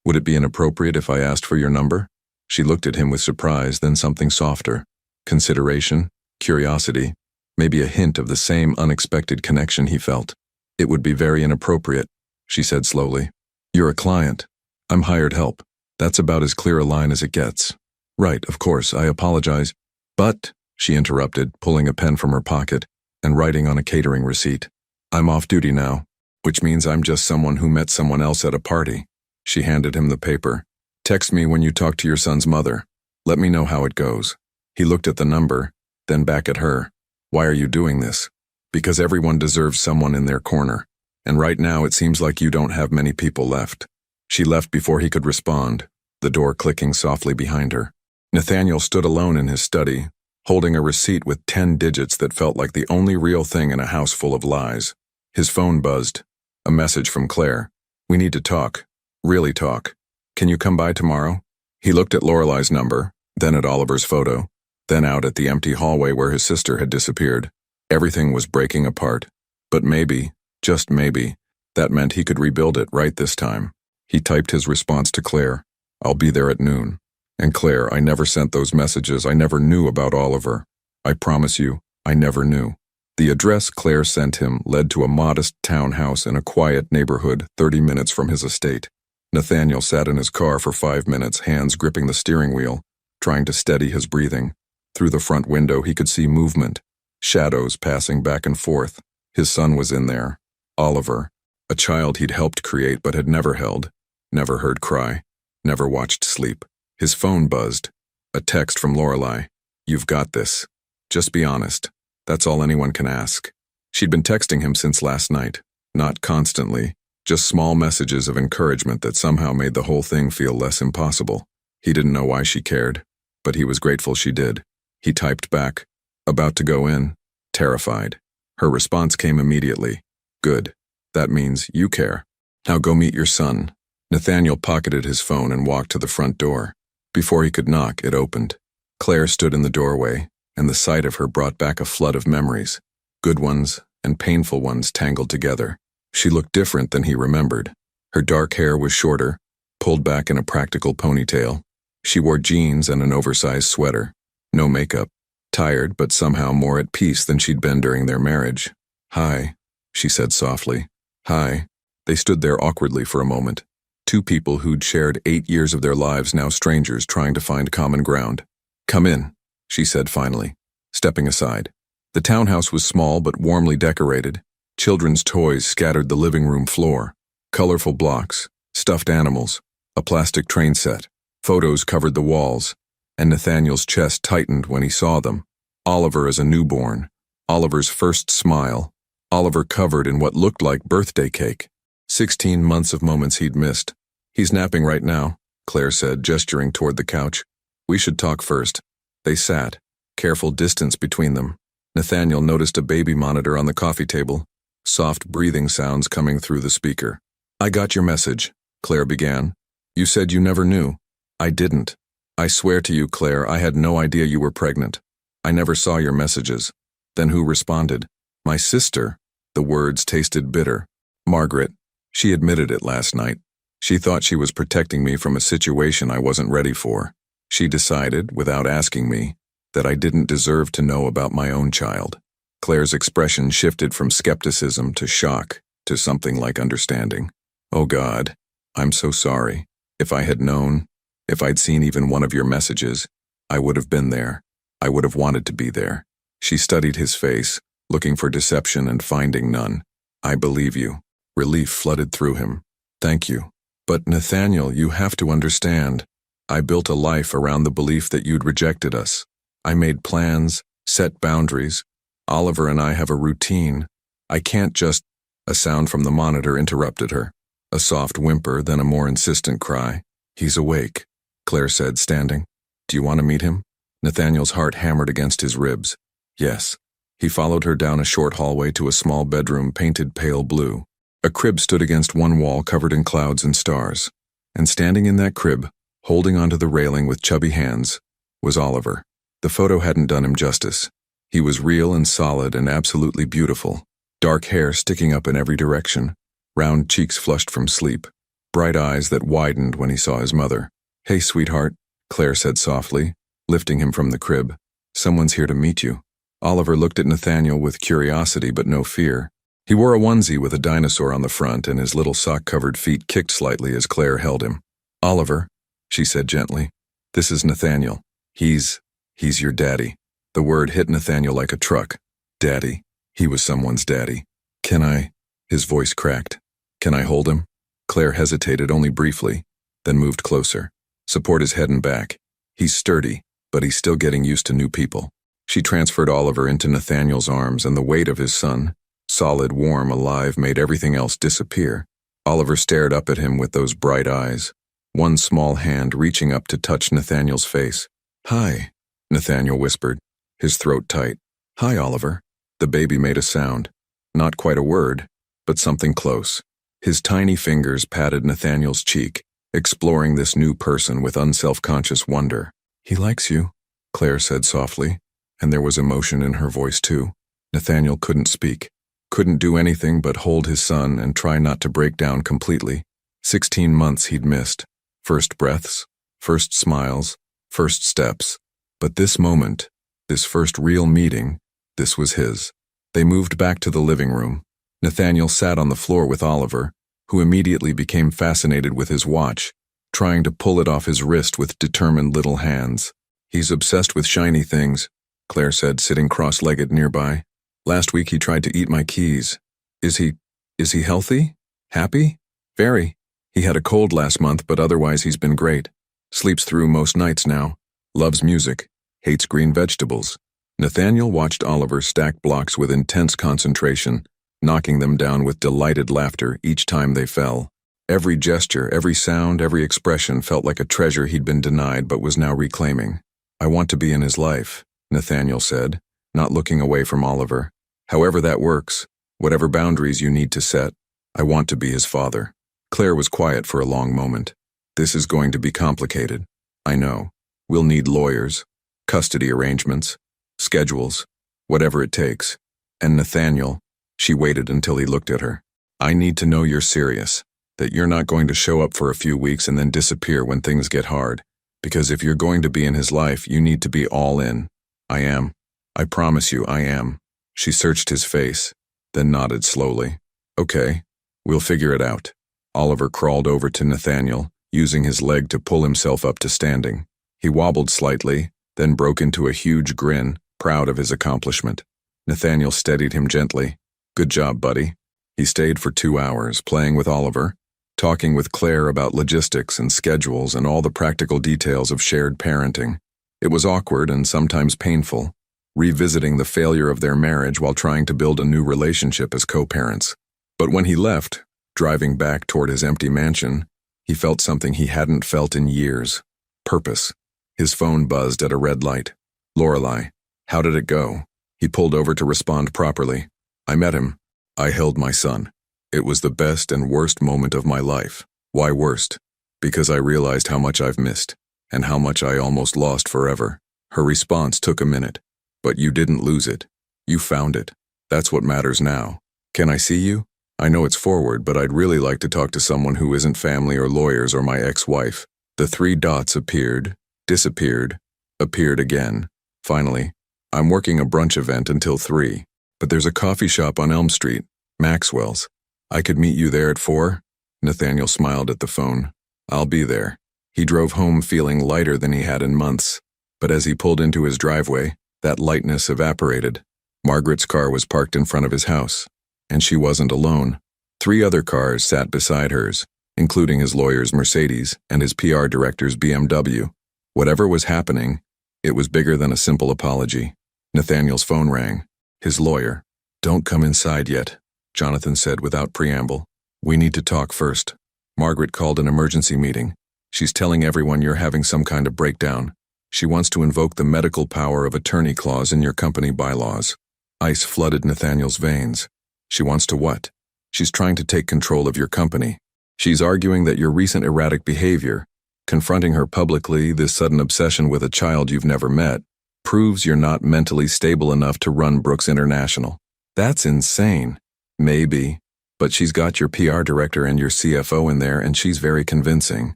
Would it be inappropriate if I asked for your number? She looked at him with surprise, then something softer. Consideration, curiosity, maybe a hint of the same unexpected connection he felt. It would be very inappropriate, she said slowly. You're a client. I'm hired help. That's about as clear a line as it gets. Right, of course, I apologize. But, she interrupted, pulling a pen from her pocket and writing on a catering receipt. I'm off duty now, which means I'm just someone who met someone else at a party. She handed him the paper. Text me when you talk to your son's mother. Let me know how it goes. He looked at the number, then back at her. Why are you doing this? Because everyone deserves someone in their corner. And right now it seems like you don't have many people left. She left before he could respond, the door clicking softly behind her. Nathaniel stood alone in his study, holding a receipt with 10 digits that felt like the only real thing in a house full of lies. His phone buzzed. A message from Claire. We need to talk. Really talk. Can you come by tomorrow? He looked at Lorelei's number, then at Oliver's photo, then out at the empty hallway where his sister had disappeared. Everything was breaking apart. But maybe, just maybe, that meant he could rebuild it right this time. He typed his response to Claire. I'll be there at noon. And Claire, I never sent those messages. I never knew about Oliver. I promise you, I never knew. The address Claire sent him led to a modest townhouse in a quiet neighborhood 30 minutes from his estate. Nathaniel sat in his car for 5 minutes, hands gripping the steering wheel, trying to steady his breathing. Through the front window he could see movement, shadows passing back and forth. His son was in there. Oliver, a child he'd helped create but had never held, never heard cry, never watched sleep. His phone buzzed. A text from Lorelei. You've got this. Just be honest. That's all anyone can ask. She'd been texting him since last night. Not constantly, just small messages of encouragement that somehow made the whole thing feel less impossible. He didn't know why she cared, but he was grateful she did. He typed back, about to go in, terrified. Her response came immediately. Good. That means you care. Now go meet your son. Nathaniel pocketed his phone and walked to the front door. Before he could knock, it opened. Claire stood in the doorway, and the sight of her brought back a flood of memories, good ones and painful ones tangled together. She looked different than he remembered. Her dark hair was shorter, pulled back in a practical ponytail. She wore jeans and an oversized sweater. No makeup. Tired, but somehow more at peace than she'd been during their marriage. "Hi," she said softly. "Hi." They stood there awkwardly for a moment. Two people who'd shared 8 years of their lives, now strangers trying to find common ground. "Come in," she said finally, stepping aside. The townhouse was small but warmly decorated. Children's toys scattered the living room floor. Colorful blocks, stuffed animals, a plastic train set. Photos covered the walls, and Nathaniel's chest tightened when he saw them. Oliver as a newborn, Oliver's first smile, Oliver covered in what looked like birthday cake. 16 months of moments he'd missed. "He's napping right now," Claire said, gesturing toward the couch. "We should talk first." They sat, careful distance between them. Nathaniel noticed a baby monitor on the coffee table, soft breathing sounds coming through the speaker. "I got your message," Claire began. "You said you never knew." "I didn't. I swear to you, Claire, I had no idea you were pregnant. I never saw your messages." "Then who responded?" "My sister." The words tasted bitter. "Margaret. She admitted it last night. She thought she was protecting me from a situation I wasn't ready for. She decided, without asking me, that I didn't deserve to know about my own child." Claire's expression shifted from skepticism to shock, to something like understanding. "Oh God, I'm so sorry. If I had known, if I'd seen even one of your messages, I would have been there. I would have wanted to be there." She studied his face, looking for deception and finding none. "I believe you." Relief flooded through him. "Thank you. But Nathaniel, you have to understand. I built a life around the belief that you'd rejected us. I made plans, set boundaries. Oliver and I have a routine. I can't just—" A sound from the monitor interrupted her. A soft whimper, then a more insistent cry. "He's awake," Claire said, standing. "Do you want to meet him?" Nathaniel's heart hammered against his ribs. "Yes." He followed her down a short hallway to a small bedroom painted pale blue. A crib stood against one wall covered in clouds and stars. And standing in that crib, holding onto the railing with chubby hands, was Oliver. The photo hadn't done him justice. He was real and solid and absolutely beautiful. Dark hair sticking up in every direction, round cheeks flushed from sleep, bright eyes that widened when he saw his mother. "Hey, sweetheart," Claire said softly, lifting him from the crib. "Someone's here to meet you." Oliver looked at Nathaniel with curiosity but no fear. He wore a onesie with a dinosaur on the front, and his little sock-covered feet kicked slightly as Claire held him. "Oliver," she said gently, "this is Nathaniel. He's your daddy." The word hit Nathaniel like a truck. Daddy. He was someone's daddy. "Can I?" His voice cracked. "Can I hold him?" Claire hesitated only briefly, then moved closer. "Support his head and back. He's sturdy, but he's still getting used to new people." She transferred Oliver into Nathaniel's arms, and the weight of his son, solid, warm, alive, made everything else disappear. Oliver stared up at him with those bright eyes, one small hand reaching up to touch Nathaniel's face. "Hi," Nathaniel whispered, his throat tight. "Hi, Oliver." The baby made a sound. Not quite a word, but something close. His tiny fingers patted Nathaniel's cheek, exploring this new person with unself-conscious wonder. "He likes you," Claire said softly, and there was emotion in her voice too. Nathaniel couldn't speak, couldn't do anything but hold his son and try not to break down completely. 16 months he'd missed. First breaths, first smiles, first steps. But this moment, this first real meeting, this was his. They moved back to the living room. Nathaniel sat on the floor with Oliver, who immediately became fascinated with his watch, trying to pull it off his wrist with determined little hands. "He's obsessed with shiny things," Claire said, sitting cross-legged nearby. "Last week he tried to eat my keys. Is he healthy? Happy?" "Very. He had a cold last month, but otherwise he's been great. Sleeps through most nights now. Loves music. Hates green vegetables." Nathaniel watched Oliver stack blocks with intense concentration, knocking them down with delighted laughter each time they fell. Every gesture, every sound, every expression felt like a treasure he'd been denied but was now reclaiming. "I want to be in his life," Nathaniel said, not looking away from Oliver. "However that works, whatever boundaries you need to set, I want to be his father." Claire was quiet for a long moment. This is going to be complicated. I know. We'll need lawyers, custody arrangements, schedules, whatever it takes. And Nathaniel, she waited until he looked at her. I need to know you're serious, that you're not going to show up for a few weeks and then disappear when things get hard. Because if you're going to be in his life, you need to be all in. I am. I promise you, I am. She searched his face, then nodded slowly. Okay, we'll figure it out. Oliver crawled over to Nathaniel, using his leg to pull himself up to standing. He wobbled slightly, then broke into a huge grin, proud of his accomplishment. Nathaniel steadied him gently. Good job, buddy. He stayed for 2 hours, playing with Oliver, talking with Claire about logistics and schedules and all the practical details of shared parenting. It was awkward and sometimes painful, revisiting the failure of their marriage while trying to build a new relationship as co-parents. But when he left, driving back toward his empty mansion, he felt something he hadn't felt in years. Purpose. His phone buzzed at a red light. Lorelei. How did it go? He pulled over to respond properly. I met him. I held my son. It was the best and worst moment of my life. Why worst? Because I realized how much I've missed, and how much I almost lost forever. Her response took a minute. But you didn't lose it. You found it. That's what matters now. Can I see you? I know it's forward, but I'd really like to talk to someone who isn't family or lawyers or my ex-wife. The 3 dots appeared, disappeared, appeared again. Finally, I'm working a brunch event until 3, but there's a coffee shop on Elm Street, Maxwell's. I could meet you there at 4? Nathaniel smiled at the phone. I'll be there. He drove home feeling lighter than he had in months, but as he pulled into his driveway, that lightness evaporated. Margaret's car was parked in front of his house, and she wasn't alone. 3 other cars sat beside hers, including his lawyer's Mercedes and his PR director's BMW. Whatever was happening, it was bigger than a simple apology. Nathaniel's phone rang. His lawyer. Don't come inside yet, Jonathan said without preamble. We need to talk first. Margaret called an emergency meeting. She's telling everyone you're having some kind of breakdown. She wants to invoke the medical power of attorney clause in your company bylaws. Ice flooded Nathaniel's veins. She wants to what? She's trying to take control of your company. She's arguing that your recent erratic behavior, confronting her publicly, this sudden obsession with a child you've never met, proves you're not mentally stable enough to run Brooks International. That's insane. Maybe. But she's got your PR director and your CFO in there, and she's very convincing.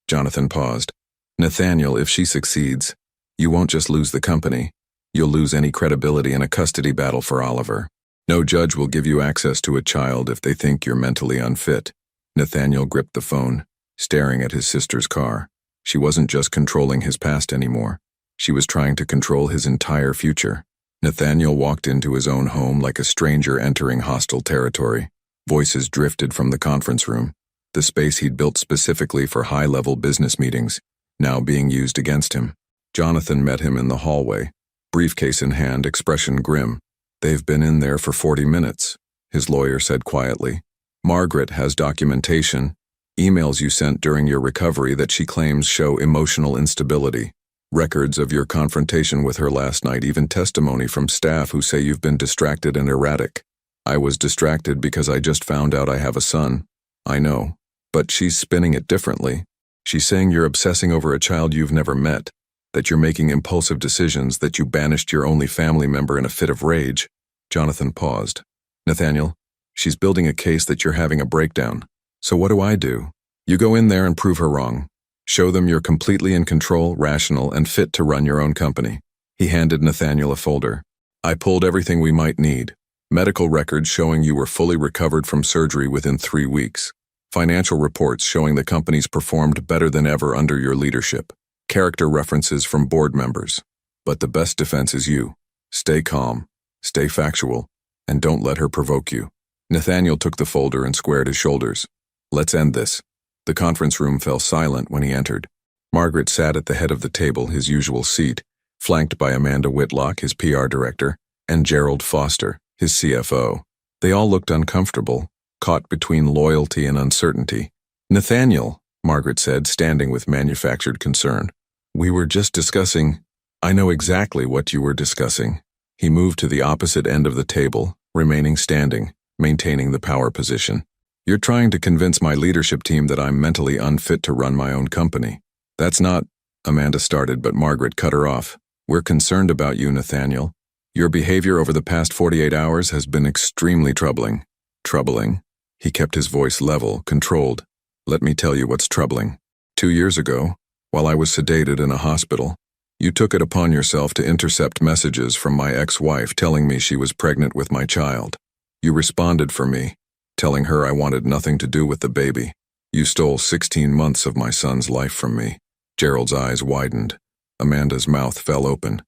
Jonathan paused. Nathaniel, if she succeeds, you won't just lose the company. You'll lose any credibility in a custody battle for Oliver. No judge will give you access to a child if they think you're mentally unfit. Nathaniel gripped the phone, staring at his sister's car. She wasn't just controlling his past anymore. She was trying to control his entire future. Nathaniel walked into his own home like a stranger entering hostile territory. Voices drifted from the conference room, the space he'd built specifically for high-level business meetings, now being used against him. Jonathan met him in the hallway, briefcase in hand, expression grim. They've been in there for 40 minutes, his lawyer said quietly. Margaret has documentation, emails you sent during your recovery that she claims show emotional instability, records of your confrontation with her last night, even testimony from staff who say you've been distracted and erratic. I was distracted because I just found out I have a son. I know, but she's spinning it differently. She's saying you're obsessing over a child you've never met, that you're making impulsive decisions, that you banished your only family member in a fit of rage. Jonathan paused. Nathaniel, she's building a case that you're having a breakdown. So what do? You go in there and prove her wrong. Show them you're completely in control, rational, and fit to run your own company. He handed Nathaniel a folder. I pulled everything we might need. Medical records showing you were fully recovered from surgery within 3 weeks. Financial reports showing the company's performed better than ever under your leadership. Character references from board members. But the best defense is you. Stay calm, stay factual, and don't let her provoke you. Nathaniel took the folder and squared his shoulders. Let's end this. The conference room fell silent when he entered. Margaret sat at the head of the table, his usual seat, flanked by Amanda Whitlock, his PR director, and Gerald Foster, his CFO. They all looked uncomfortable, caught between loyalty and uncertainty. Nathaniel, Margaret said, standing with manufactured concern. We were just discussing. I know exactly what you were discussing. He moved to the opposite end of the table, remaining standing, maintaining the power position. You're trying to convince my leadership team that I'm mentally unfit to run my own company. That's not, Amanda started, but Margaret cut her off. We're concerned about you, Nathaniel. Your behavior over the past 48 hours has been extremely troubling. Troubling? He kept his voice level, controlled. Let me tell you what's troubling. 2 years ago, while I was sedated in a hospital, you took it upon yourself to intercept messages from my ex-wife telling me she was pregnant with my child. You responded for me, telling her I wanted nothing to do with the baby. You stole 16 months of my son's life from me. Gerald's eyes widened. Amanda's mouth fell open.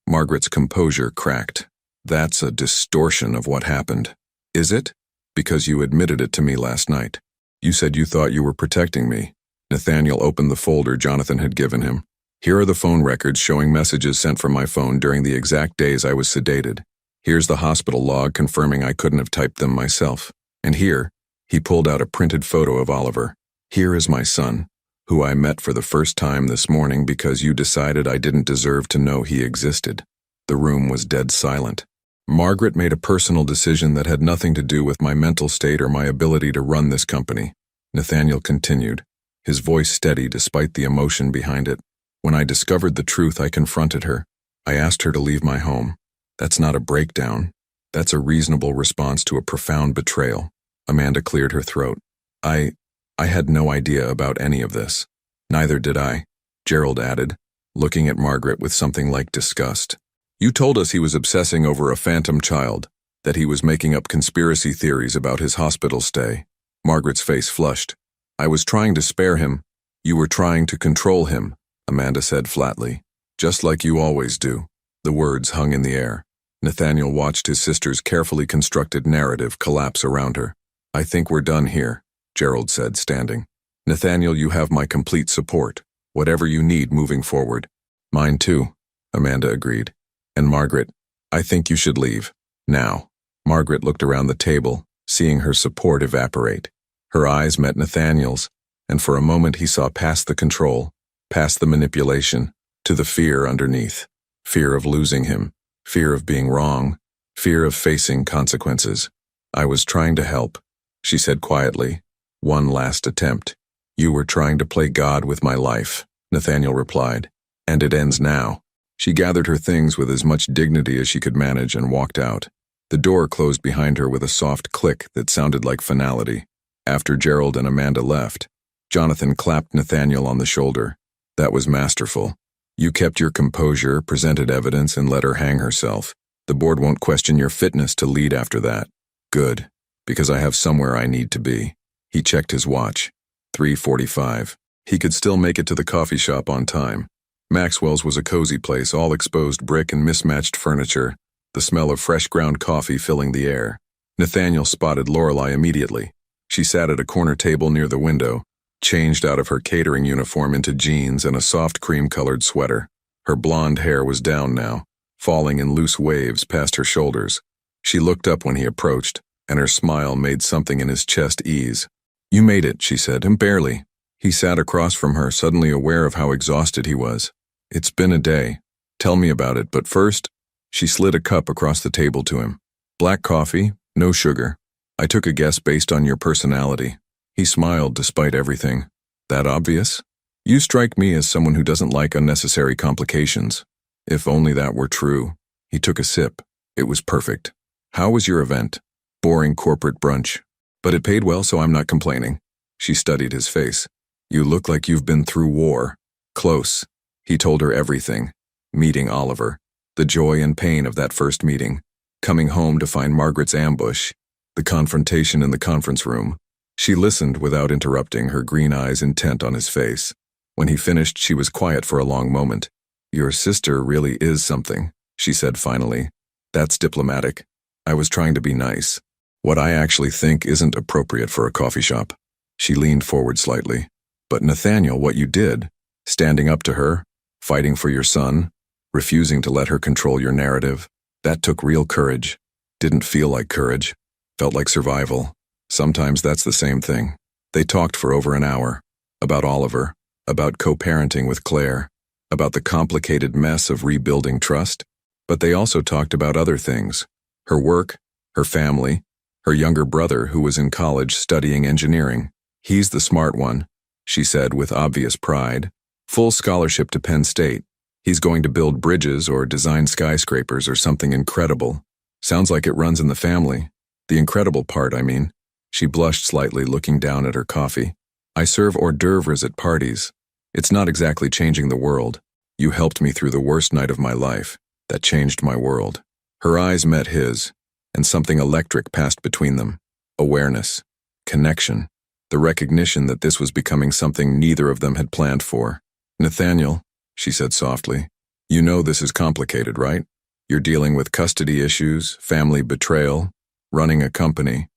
Margaret's composure cracked. That's a distortion of what happened. Is it? Because you admitted it to me last night. You said you thought you were protecting me. Nathaniel opened the folder Jonathan had given him. Here are the phone records showing messages sent from my phone during the exact days I was sedated. Here's the hospital log confirming I couldn't have typed them myself. And here, he pulled out a printed photo of Oliver. Here is my son, who I met for the first time this morning because you decided I didn't deserve to know he existed. The room was dead silent. Margaret made a personal decision that had nothing to do with my mental state or my ability to run this company. Nathaniel continued, his voice steady despite the emotion behind it. When I discovered the truth, I confronted her. I asked her to leave my home. That's not a breakdown. That's a reasonable response to a profound betrayal. Amanda cleared her throat. I had no idea about any of this. Neither did I, Gerald added, looking at Margaret with something like disgust. You told us he was obsessing over a phantom child, that he was making up conspiracy theories about his hospital stay. Margaret's face flushed. I was trying to spare him. You were trying to control him, Amanda said flatly. Just like you always do. The words hung in the air. Nathaniel watched his sister's carefully constructed narrative collapse around her. I think we're done here, Gerald said, standing. Nathaniel, you have my complete support. Whatever you need moving forward. Mine too, Amanda agreed. And Margaret, I think you should leave. Now. Margaret looked around the table, seeing her support evaporate. Her eyes met Nathaniel's, and for a moment he saw past the control, past the manipulation, to the fear underneath. Fear of losing him, fear of being wrong, fear of facing consequences. I was trying to help, she said quietly. One last attempt. You were trying to play God with my life, Nathaniel replied. And it ends now. She gathered her things with as much dignity as she could manage and walked out. The door closed behind her with a soft click that sounded like finality. After Gerald and Amanda left, Jonathan clapped Nathaniel on the shoulder. That was masterful. You kept your composure, presented evidence, and let her hang herself. The board won't question your fitness to lead after that. Good, because I have somewhere I need to be. He checked his watch. 3:45. He could still make it to the coffee shop on time. Maxwell's was a cozy place, all exposed brick and mismatched furniture, the smell of fresh ground coffee filling the air. Nathaniel spotted Lorelei immediately. She sat at a corner table near the window, changed out of her catering uniform into jeans and a soft cream-colored sweater. Her blonde hair was down now, falling in loose waves past her shoulders. She looked up when he approached, and her smile made something in his chest ease. You made it, she said, and barely. He sat across from her, suddenly aware of how exhausted he was. It's been a day. Tell me about it, but first, she slid a cup across the table to him. Black coffee, no sugar. I took a guess based on your personality. He smiled despite everything. That obvious? You strike me as someone who doesn't like unnecessary complications. If only that were true. He took a sip. It was perfect. How was your event? Boring corporate brunch. But it paid well, so I'm not complaining. She studied his face. You look like you've been through war. Close. He told her everything. Meeting Oliver. The joy and pain of that first meeting. Coming home to find Margaret's ambush. The confrontation in the conference room. She listened without interrupting, her green eyes intent on his face. When he finished, she was quiet for a long moment. Your sister really is something, she said finally. That's diplomatic. I was trying to be nice. What I actually think isn't appropriate for a coffee shop. She leaned forward slightly. But Nathaniel, what you did, standing up to her, fighting for your son, refusing to let her control your narrative, that took real courage. Didn't feel like courage. Felt like survival. Sometimes that's the same thing. They talked for over an hour. About Oliver, about co-parenting with Claire, about the complicated mess of rebuilding trust. But they also talked about other things. Her work, her family, Her younger brother, who was in college studying engineering. He's the smart one, she said with obvious pride. Full scholarship to Penn State. He's going to build bridges or design skyscrapers or something incredible. Sounds like it runs in the family. The incredible part, I mean. She blushed slightly, looking down at her coffee. I serve hors d'oeuvres at parties. It's not exactly changing the world. You helped me through the worst night of my life. That changed my world. Her eyes met his, and something electric passed between them. Awareness. Connection. The recognition that this was becoming something neither of them had planned for. Nathaniel, she said softly, you know this is complicated, right? You're dealing with custody issues, family betrayal, running a company.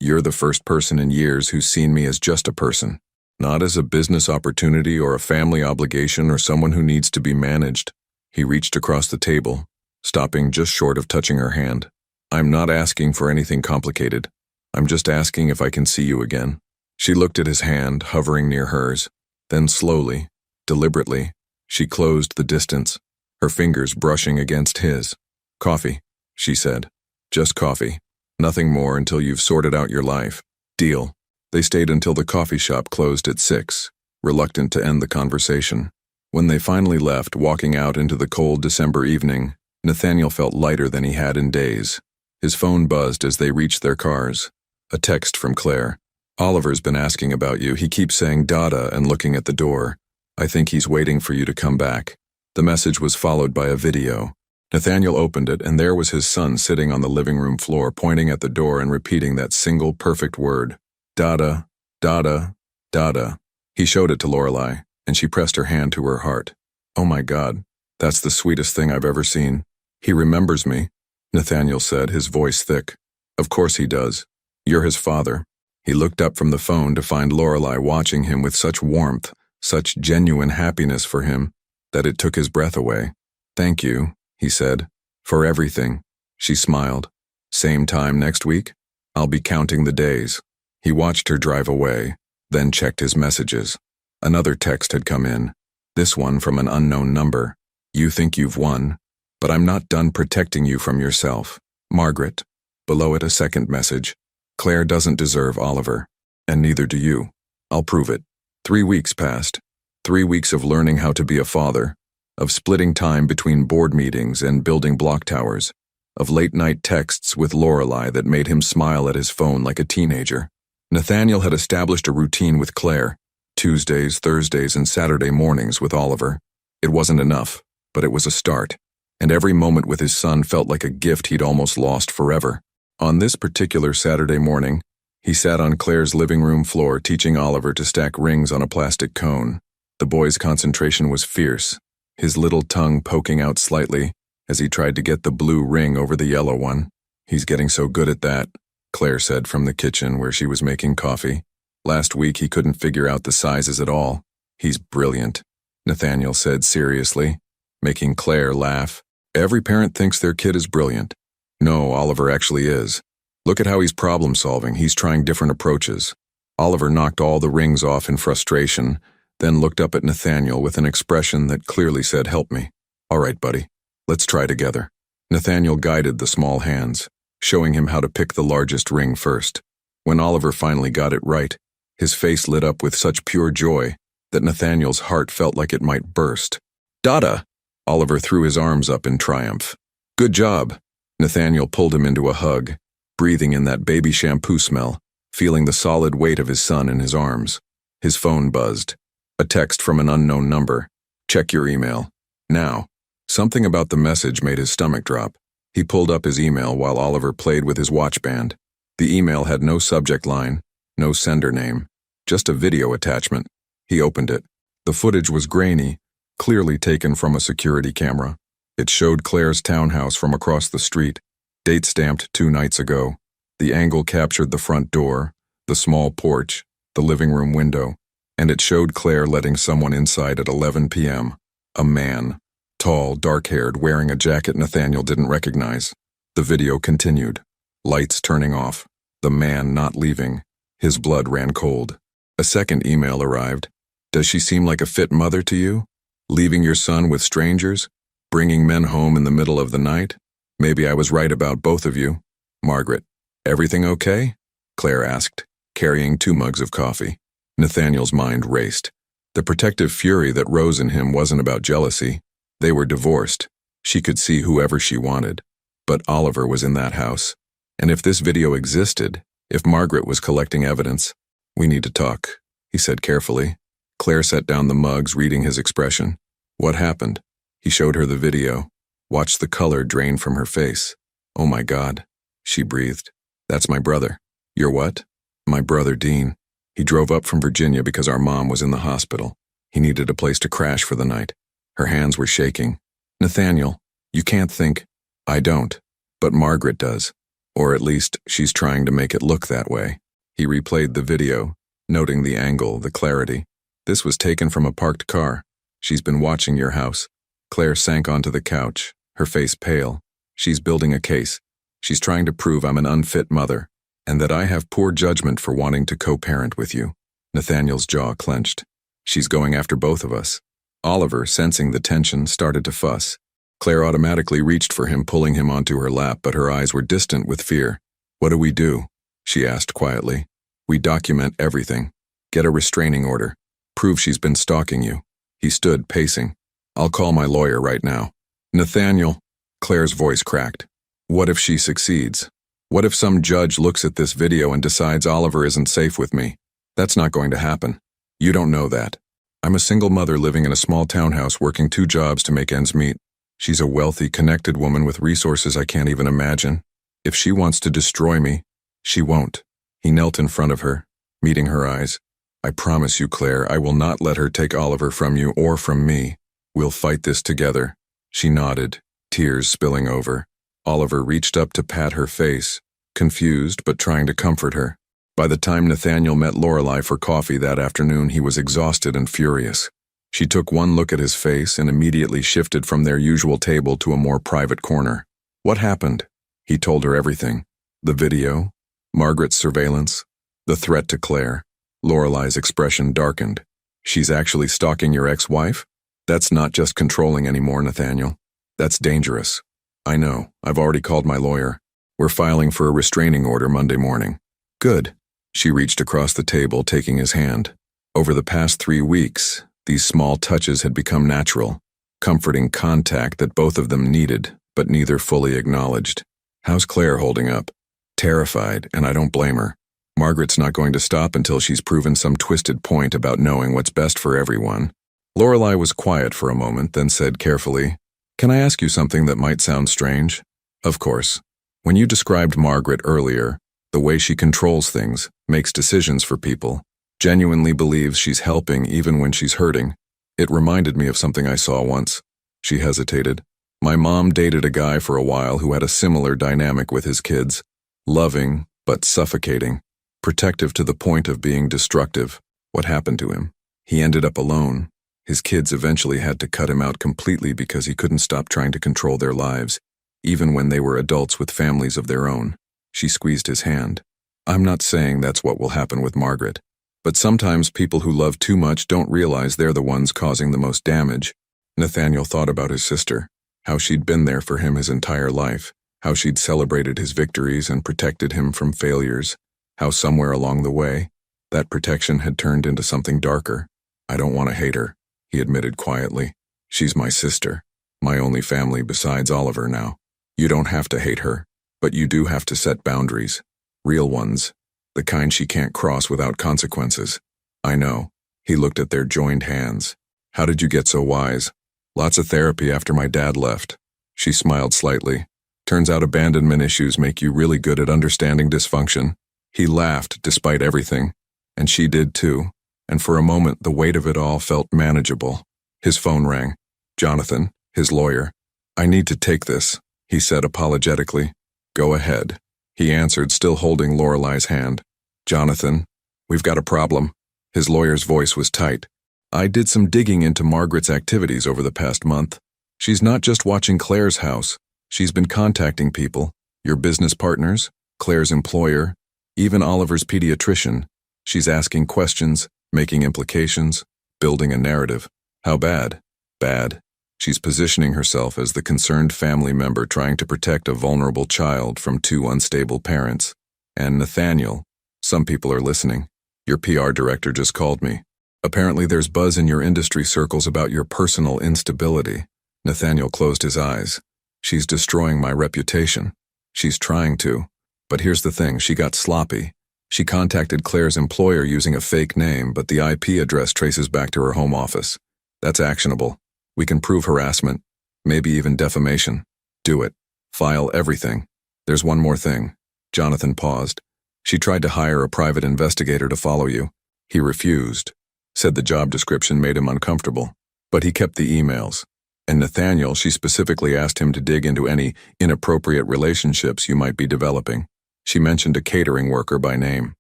You're the first person in years who's seen me as just a person, not as a business opportunity or a family obligation or someone who needs to be managed. He reached across the table, stopping just short of touching her hand. I'm not asking for anything complicated. I'm just asking if I can see you again. She looked at his hand, hovering near hers. Then slowly, deliberately, she closed the distance, her fingers brushing against his. Coffee, she said. Just coffee. Nothing more until you've sorted out your life. Deal. They stayed until the coffee shop closed at 6, reluctant to end the conversation. When they finally left, walking out into the cold December evening, Nathaniel felt lighter than he had in days. His phone buzzed as they reached their cars. A text from Claire. Oliver's been asking about you. He keeps saying Dada and looking at the door. I think he's waiting for you to come back. The message was followed by a video. Nathaniel opened it, and there was his son sitting on the living room floor, pointing at the door and repeating that single perfect word. Dada, Dada, Dada. He showed it to Lorelei, and she pressed her hand to her heart. Oh my God, that's the sweetest thing I've ever seen. He remembers me, Nathaniel said, his voice thick. Of course he does. You're his father. He looked up from the phone to find Lorelei watching him with such warmth, such genuine happiness for him, that it took his breath away. Thank you, he said, for everything. She smiled. Same time next week? I'll be counting the days. He watched her drive away, then checked his messages. Another text had come in, this one from an unknown number. You think you've won, but I'm not done protecting you from yourself. Margaret. Below it a second message. Claire doesn't deserve Oliver, and neither do you. I'll prove it. 3 weeks passed. 3 weeks of learning how to be a father, of splitting time between board meetings and building block towers, of late-night texts with Lorelei that made him smile at his phone like a teenager. Nathaniel had established a routine with Claire, Tuesdays, Thursdays, and Saturday mornings with Oliver. It wasn't enough, but it was a start, and every moment with his son felt like a gift he'd almost lost forever. On this particular Saturday morning, he sat on Claire's living room floor teaching Oliver to stack rings on a plastic cone. The boy's concentration was fierce, his little tongue poking out slightly as he tried to get the blue ring over the yellow one. He's getting so good at that, Claire said from the kitchen where she was making coffee. Last week he couldn't figure out the sizes at all. He's brilliant, Nathaniel said seriously, making Claire laugh. Every parent thinks their kid is brilliant. No, Oliver actually is. Look at how he's problem-solving. He's trying different approaches. Oliver knocked all the rings off in frustration, then looked up at Nathaniel with an expression that clearly said, help me. All right, buddy. Let's try together. Nathaniel guided the small hands, showing him how to pick the largest ring first. When Oliver finally got it right, his face lit up with such pure joy that Nathaniel's heart felt like it might burst. Dada! Oliver threw his arms up in triumph. Good job. Nathaniel pulled him into a hug, breathing in that baby shampoo smell, feeling the solid weight of his son in his arms. His phone buzzed. A text from an unknown number. Check your email. Now. Something about the message made his stomach drop. He pulled up his email while Oliver played with his watch band. The email had no subject line, no sender name, just a video attachment. He opened it. The footage was grainy, clearly taken from a security camera. It showed Claire's townhouse from across the street, date stamped 2 nights ago. The angle captured the front door, the small porch, the living room window, and it showed Claire letting someone inside at 11 p.m. A man, tall, dark-haired, wearing a jacket Nathaniel didn't recognize. The video continued, lights turning off, the man not leaving. His blood ran cold. A second email arrived. Does she seem like a fit mother to you? Leaving your son with strangers? Bringing men home in the middle of the night? Maybe I was right about both of you. Margaret. Everything okay? Claire asked, carrying 2 mugs of coffee. Nathaniel's mind raced. The protective fury that rose in him wasn't about jealousy. They were divorced. She could see whoever she wanted. But Oliver was in that house. And if this video existed, if Margaret was collecting evidence, "We need to talk," he said carefully. Claire set down the mugs, reading his expression. "What happened?" He showed her the video, watched the color drain from her face. "Oh my God," she breathed. "That's my brother." "Your what?" "My brother, Dean. He drove up from Virginia because our mom was in the hospital. He needed a place to crash for the night." Her hands were shaking. "Nathaniel, you can't think—" "I don't, but Margaret does. Or at least, she's trying to make it look that way." He replayed the video, noting the angle, the clarity. "This was taken from a parked car. She's been watching your house." Claire sank onto the couch, her face pale. "She's building a case. She's trying to prove I'm an unfit mother, and that I have poor judgment for wanting to co-parent with you." Nathaniel's jaw clenched. "She's going after both of us." Oliver, sensing the tension, started to fuss. Claire automatically reached for him, pulling him onto her lap, but her eyes were distant with fear. "What do we do?" she asked quietly. "We document everything. Get a restraining order. Prove she's been stalking you." He stood, pacing. "I'll call my lawyer right now." "Nathaniel," Claire's voice cracked. "What if she succeeds? What if some judge looks at this video and decides Oliver isn't safe with me? That's not going to happen. You don't know that. I'm a single mother living in a small townhouse working 2 jobs to make ends meet. She's a wealthy, connected woman with resources I can't even imagine. If she wants to destroy me, she won't." He knelt in front of her, meeting her eyes. "I promise you, Claire, I will not let her take Oliver from you or from me. We'll fight this together." She nodded, tears spilling over. Oliver reached up to pat her face, confused but trying to comfort her. By the time Nathaniel met Lorelei for coffee that afternoon, he was exhausted and furious. She took one look at his face and immediately shifted from their usual table to a more private corner. "What happened?" He told her everything. The video, Margaret's surveillance, the threat to Claire. Lorelei's expression darkened. "She's actually stalking your ex-wife? That's not just controlling anymore, Nathaniel. That's dangerous." "I know. I've already called my lawyer. We're filing for a restraining order Monday morning." "Good." She reached across the table, taking his hand. Over the past 3 weeks, these small touches had become natural, comforting contact that both of them needed, but neither fully acknowledged. "How's Claire holding up?" "Terrified, and I don't blame her. Margaret's not going to stop until she's proven some twisted point about knowing what's best for everyone." Lorelei was quiet for a moment, then said carefully, "Can I ask you something that might sound strange?" "Of course. When you described Margaret earlier, the way she controls things, makes decisions for people, genuinely believes she's helping even when she's hurting, it reminded me of something I saw once." She hesitated. "My mom dated a guy for a while who had a similar dynamic with his kids. Loving, but suffocating. Protective to the point of being destructive. What happened to him? He ended up alone. His kids eventually had to cut him out completely because he couldn't stop trying to control their lives, even when they were adults with families of their own." She squeezed his hand. "I'm not saying that's what will happen with Margaret. But sometimes people who love too much don't realize they're the ones causing the most damage." Nathaniel thought about his sister, how she'd been there for him his entire life, how she'd celebrated his victories and protected him from failures, how somewhere along the way, that protection had turned into something darker. "I don't want to hate her," he admitted quietly. "She's my sister, my only family besides Oliver now. You don't have to hate her, but you do have to set boundaries. Real ones. The kind she can't cross without consequences." "I know." He looked at their joined hands. "How did you get so wise?" "Lots of therapy after my dad left." She smiled slightly. "Turns out abandonment issues make you really good at understanding dysfunction." He laughed despite everything, and she did too, and for a moment the weight of it all felt manageable. His phone rang. Jonathan, his lawyer. "I need to take this," he said apologetically. "Go ahead," he answered, still holding Lorelei's hand. "Jonathan, we've got a problem." His lawyer's voice was tight. "I did some digging into Margaret's activities over the past month. She's not just watching Claire's house. She's been contacting people, your business partners, Claire's employer, even Oliver's pediatrician. She's asking questions, making implications, building a narrative." "How bad?" "Bad. She's positioning herself as the concerned family member trying to protect a vulnerable child from 2 unstable parents. And Nathaniel, some people are listening. Your PR director just called me. Apparently there's buzz in your industry circles about your personal instability. Nathaniel closed his eyes. She's destroying my reputation. She's trying to. But here's the thing, she got sloppy. She contacted Claire's employer using a fake name, but the IP address traces back to her home office. That's actionable. We can prove harassment, maybe even defamation. Do it. File everything. There's one more thing. Jonathan paused. She tried to hire a private investigator to follow you. He refused. Said the job description made him uncomfortable. But he kept the emails. And Nathaniel, she specifically asked him to dig into any inappropriate relationships you might be developing. She mentioned a catering worker by name.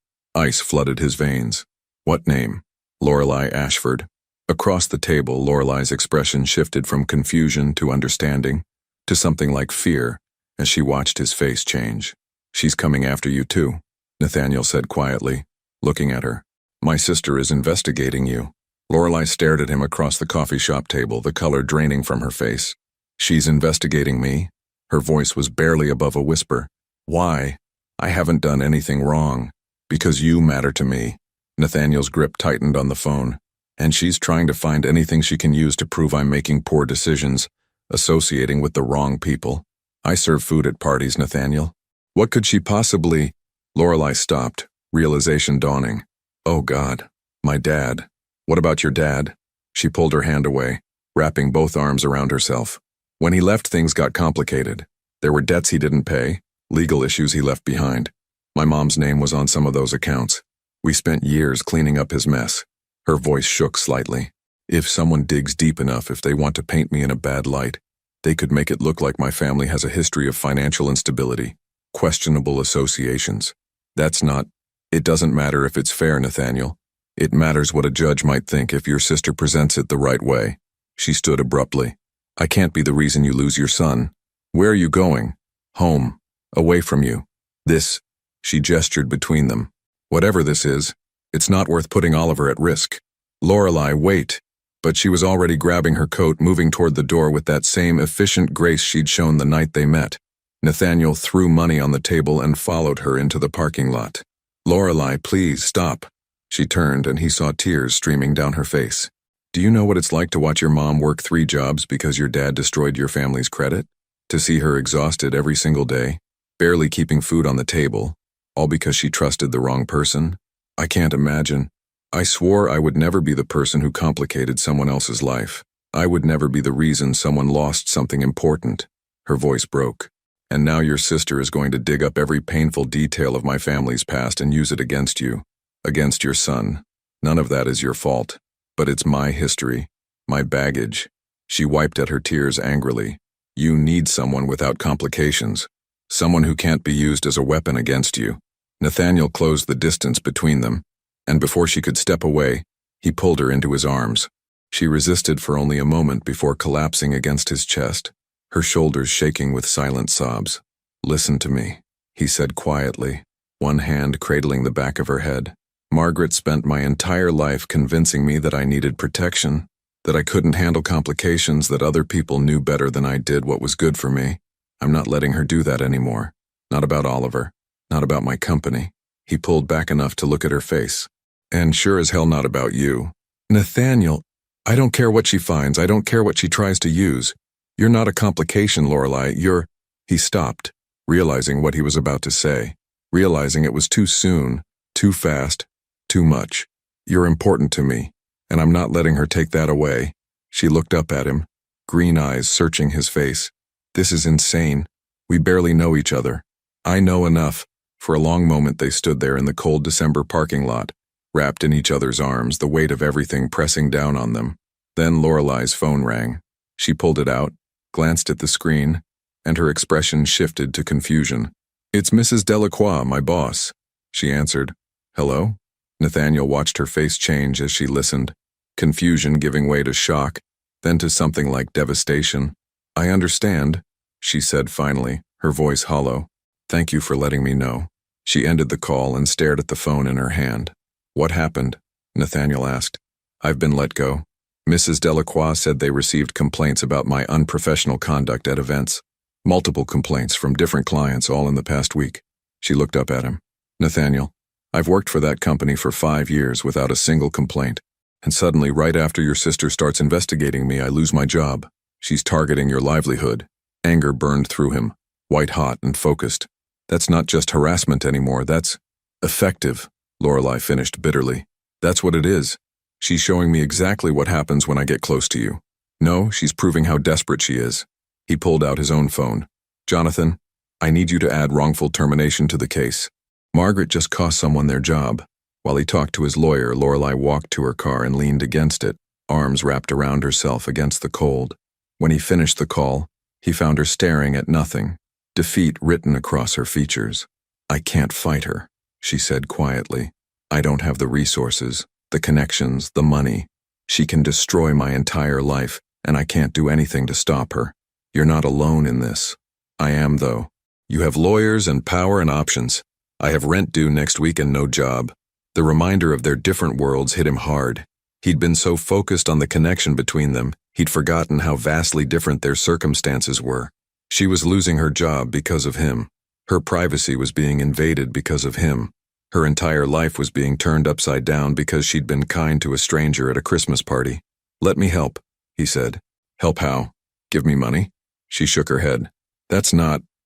Ice flooded his veins. What name? Lorelei Ashford. Across the table, Lorelei's expression shifted from confusion to understanding, to something like fear, as she watched his face change. She's coming after you too, Nathaniel said quietly, looking at her. My sister is investigating you. Lorelei stared at him across the coffee shop table, the color draining from her face. She's investigating me? Her voice was barely above a whisper. Why? I haven't done anything wrong. Because you matter to me. Nathaniel's grip tightened on the phone. And she's trying to find anything she can use to prove I'm making poor decisions, associating with the wrong people. I serve food at parties, Nathaniel. What could she possibly? Lorelei stopped, realization dawning. Oh God, my dad. What about your dad? She pulled her hand away, wrapping both arms around herself. When he left, things got complicated. There were debts he didn't pay, legal issues he left behind. My mom's name was on some of those accounts. We spent years cleaning up his mess. Her voice shook slightly. If someone digs deep enough, if they want to paint me in a bad light, they could make it look like my family has a history of financial instability, questionable associations. That's not. It doesn't matter if it's fair, Nathaniel. It matters what a judge might think if your sister presents it the right way. She stood abruptly. I can't be the reason you lose your son. Where are you going? Home. Away from you. This. She gestured between them. Whatever this is, it's not worth putting Oliver at risk. Lorelei, wait. But she was already grabbing her coat, moving toward the door with that same efficient grace she'd shown the night they met. Nathaniel threw money on the table and followed her into the parking lot. Lorelei, please, stop. She turned and he saw tears streaming down her face. Do you know what it's like to watch your mom work 3 jobs because your dad destroyed your family's credit? To see her exhausted every single day, barely keeping food on the table, all because she trusted the wrong person? I can't imagine. I swore I would never be the person who complicated someone else's life. I would never be the reason someone lost something important. Her voice broke. And now your sister is going to dig up every painful detail of my family's past and use it against you. Against your son. None of that is your fault. But it's my history. My baggage. She wiped at her tears angrily. You need someone without complications. Someone who can't be used as a weapon against you. Nathaniel closed the distance between them, and before she could step away, he pulled her into his arms. She resisted for only a moment before collapsing against his chest, her shoulders shaking with silent sobs. Listen to me, he said quietly, one hand cradling the back of her head. Margaret spent my entire life convincing me that I needed protection, that I couldn't handle complications, that other people knew better than I did what was good for me. I'm not letting her do that anymore. Not about Oliver. Not about my company. He pulled back enough to look at her face. And sure as hell not about you. Nathaniel, I don't care what she finds. I don't care what she tries to use. You're not a complication, Lorelei. You're... He stopped, realizing what he was about to say. Realizing it was too soon, too fast, too much. You're important to me, and I'm not letting her take that away. She looked up at him, green eyes searching his face. This is insane. We barely know each other. I know enough. For a long moment they stood there in the cold December parking lot, wrapped in each other's arms, the weight of everything pressing down on them. Then Lorelei's phone rang. She pulled it out, glanced at the screen, and her expression shifted to confusion. It's Mrs. Delacroix, my boss, she answered. Hello? Nathaniel watched her face change as she listened, confusion giving way to shock, then to something like devastation. I understand, she said finally, her voice hollow. Thank you for letting me know. She ended the call and stared at the phone in her hand. What happened? Nathaniel asked. I've been let go. Mrs. Delacroix said they received complaints about my unprofessional conduct at events. Multiple complaints from different clients all in the past week. She looked up at him. Nathaniel, I've worked for that company for 5 years without a single complaint. And suddenly, right after your sister starts investigating me, I lose my job. She's targeting your livelihood. Anger burned through him, white-hot and focused. That's not just harassment anymore, that's effective, Lorelei finished bitterly. That's what it is. She's showing me exactly what happens when I get close to you. No, she's proving how desperate she is. He pulled out his own phone. Jonathan, I need you to add wrongful termination to the case. Margaret just cost someone their job. While he talked to his lawyer, Lorelei walked to her car and leaned against it, arms wrapped around herself against the cold. When he finished the call, he found her staring at nothing, defeat written across her features. I can't fight her, she said quietly. I don't have the resources, the connections, the money. She can destroy my entire life, and I can't do anything to stop her. You're not alone in this. I am, though. You have lawyers and power and options. I have rent due next week and no job. The reminder of their different worlds hit him hard. He'd been so focused on the connection between them, he'd forgotten how vastly different their circumstances were. She was losing her job because of him. Her privacy was being invaded because of him. Her entire life was being turned upside down because she'd been kind to a stranger at a Christmas party. Let me help, he said. Help how? Give me money? She shook her head.